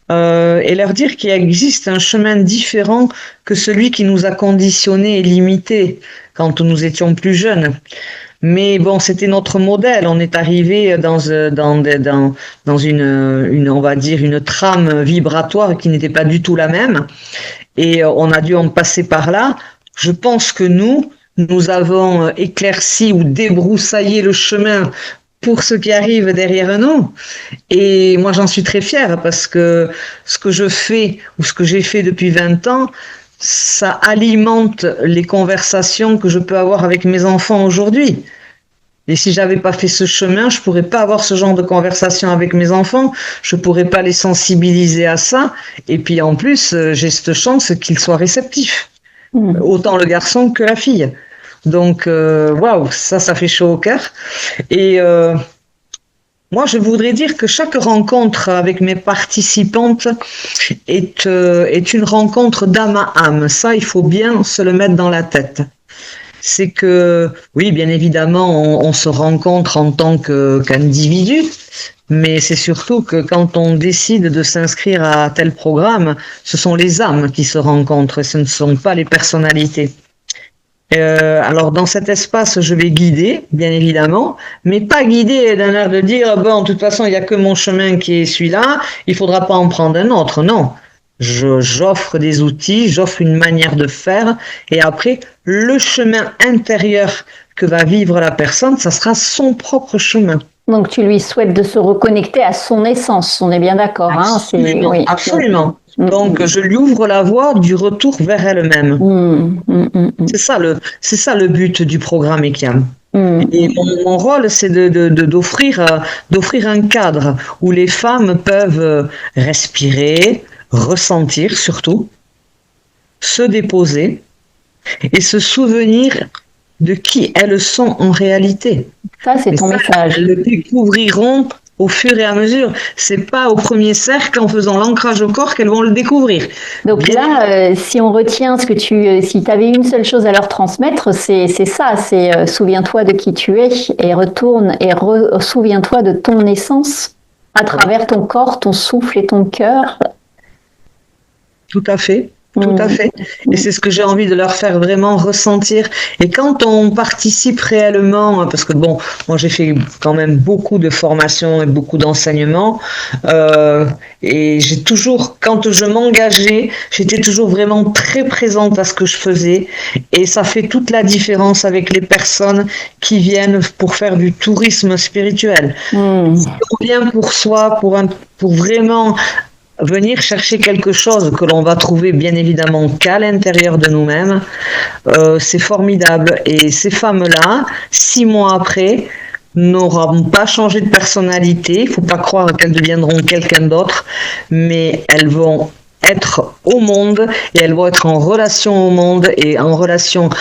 Et leur dire qu'il existe un chemin différent que celui qui nous a conditionnés et limités quand nous étions plus jeunes. Mais bon, c'était notre modèle. On est arrivé dans on va dire, une trame vibratoire qui n'était pas du tout la même. Et on a dû en passer par là. Je pense que nous avons éclairci ou débroussaillé le chemin pour ceux qui arrivent derrière nous. Et moi, j'en suis très fière parce que ce que je fais ou ce que j'ai fait depuis 20 ans, ça alimente les conversations que je peux avoir avec mes enfants aujourd'hui. Et si j'avais pas fait ce chemin, je pourrais pas avoir ce genre de conversation avec mes enfants. Je pourrais pas les sensibiliser à ça. Et puis en plus, j'ai cette chance qu'ils soient réceptifs, autant le garçon que la fille. Donc, waouh, ça fait chaud au cœur. Et moi, je voudrais dire que chaque rencontre avec mes participantes est une rencontre d'âme à âme. Ça, il faut bien se le mettre dans la tête. C'est que, oui, bien évidemment, on se rencontre en tant qu'individu, mais c'est surtout que quand on décide de s'inscrire à tel programme, ce sont les âmes qui se rencontrent et ce ne sont pas les personnalités. Alors dans cet espace, je vais guider, bien évidemment, mais pas guider d'un air de dire bon, de toute façon, il n'y a que mon chemin qui est celui-là, il faudra pas en prendre un autre. Non, j'offre des outils, j'offre une manière de faire, et après, le chemin intérieur que va vivre la personne, ça sera son propre chemin. Donc tu lui souhaites de se reconnecter à son essence, on est bien d'accord, hein? Absolument, Oui. absolument. Donc je lui ouvre la voie du retour vers elle-même. C'est ça le but du programme EQIAM. Et mon rôle, c'est d'offrir un cadre où les femmes peuvent respirer, ressentir surtout, se déposer et se souvenir de qui elles sont en réalité. Ça, c'est ton message. Elles le découvriront au fur et à mesure. C'est pas au premier cercle en faisant l'ancrage au corps qu'elles vont le découvrir. Donc là, si on retient ce que si tu avais une seule chose à leur transmettre, c'est ça, c'est souviens-toi de qui tu es et retourne et souviens-toi de ton essence à travers ton corps, ton souffle et ton cœur. Tout à fait. Tout à fait. Et c'est ce que j'ai envie de leur faire vraiment ressentir. Et quand on participe réellement, parce que bon, moi j'ai fait quand même beaucoup de formations et beaucoup d'enseignements, et j'ai toujours, quand je m'engageais, j'étais toujours vraiment très présente à ce que je faisais. Et ça fait toute la différence avec les personnes qui viennent pour faire du tourisme spirituel. Si on vient pour soi, pour vraiment venir chercher quelque chose que l'on va trouver bien évidemment qu'à l'intérieur de nous-mêmes, c'est formidable. Et ces femmes-là, 6 mois après, n'auront pas changé de personnalité. Il ne faut pas croire qu'elles deviendront quelqu'un d'autre, mais elles vont être au monde et elles vont être en relation au monde et en relation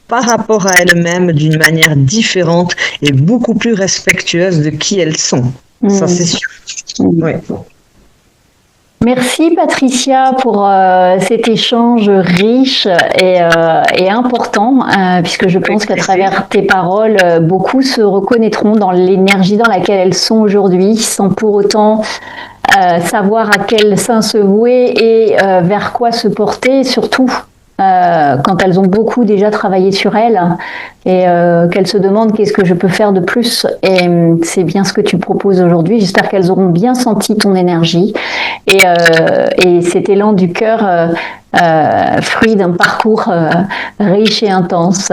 par rapport à elles-mêmes d'une manière différente et beaucoup plus respectueuse de qui elles sont. Ça, c'est sûr. Oui. Merci Patricia pour cet échange riche et important, puisque je pense qu'à travers tes paroles, beaucoup se reconnaîtront dans l'énergie dans laquelle elles sont aujourd'hui, sans pour autant savoir à quel sein se vouer et vers quoi se porter, surtout quand elles ont beaucoup déjà travaillé sur elles et qu'elles se demandent qu'est-ce que je peux faire de plus. Et c'est bien ce que tu proposes aujourd'hui. J'espère qu'elles auront bien senti ton énergie et cet élan du cœur, fruit d'un parcours riche et intense.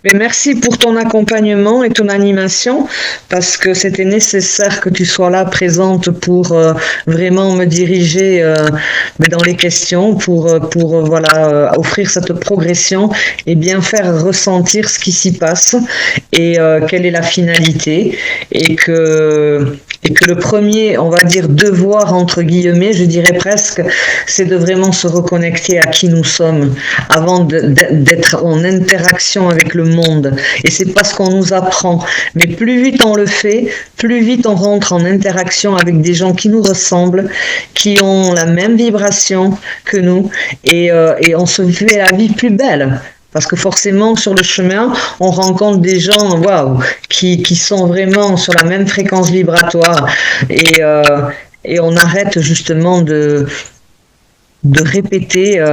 Mais merci pour ton accompagnement et ton animation, parce que c'était nécessaire que tu sois là présente pour vraiment me diriger dans les questions, pour voilà offrir cette progression et bien faire ressentir ce qui s'y passe et quelle est la finalité et que le premier, on va dire, devoir entre guillemets, je dirais presque, c'est de vraiment se reconnecter à qui nous sommes avant d'être en interaction avec le monde. Et c'est pas ce qu'on nous apprend. Mais plus vite on le fait, plus vite on rentre en interaction avec des gens qui nous ressemblent, qui ont la même vibration que nous, et on se fait la vie plus belle. Parce que forcément, sur le chemin, on rencontre des gens qui sont vraiment sur la même fréquence vibratoire. Et on arrête justement de répéter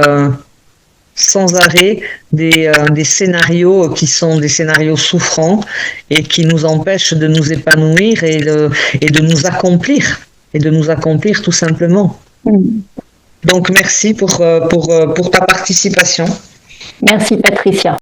sans arrêt des scénarios qui sont des scénarios souffrants et qui nous empêchent de nous épanouir et de nous accomplir, et de nous accomplir tout simplement. Donc merci pour ta participation. Merci Patricia.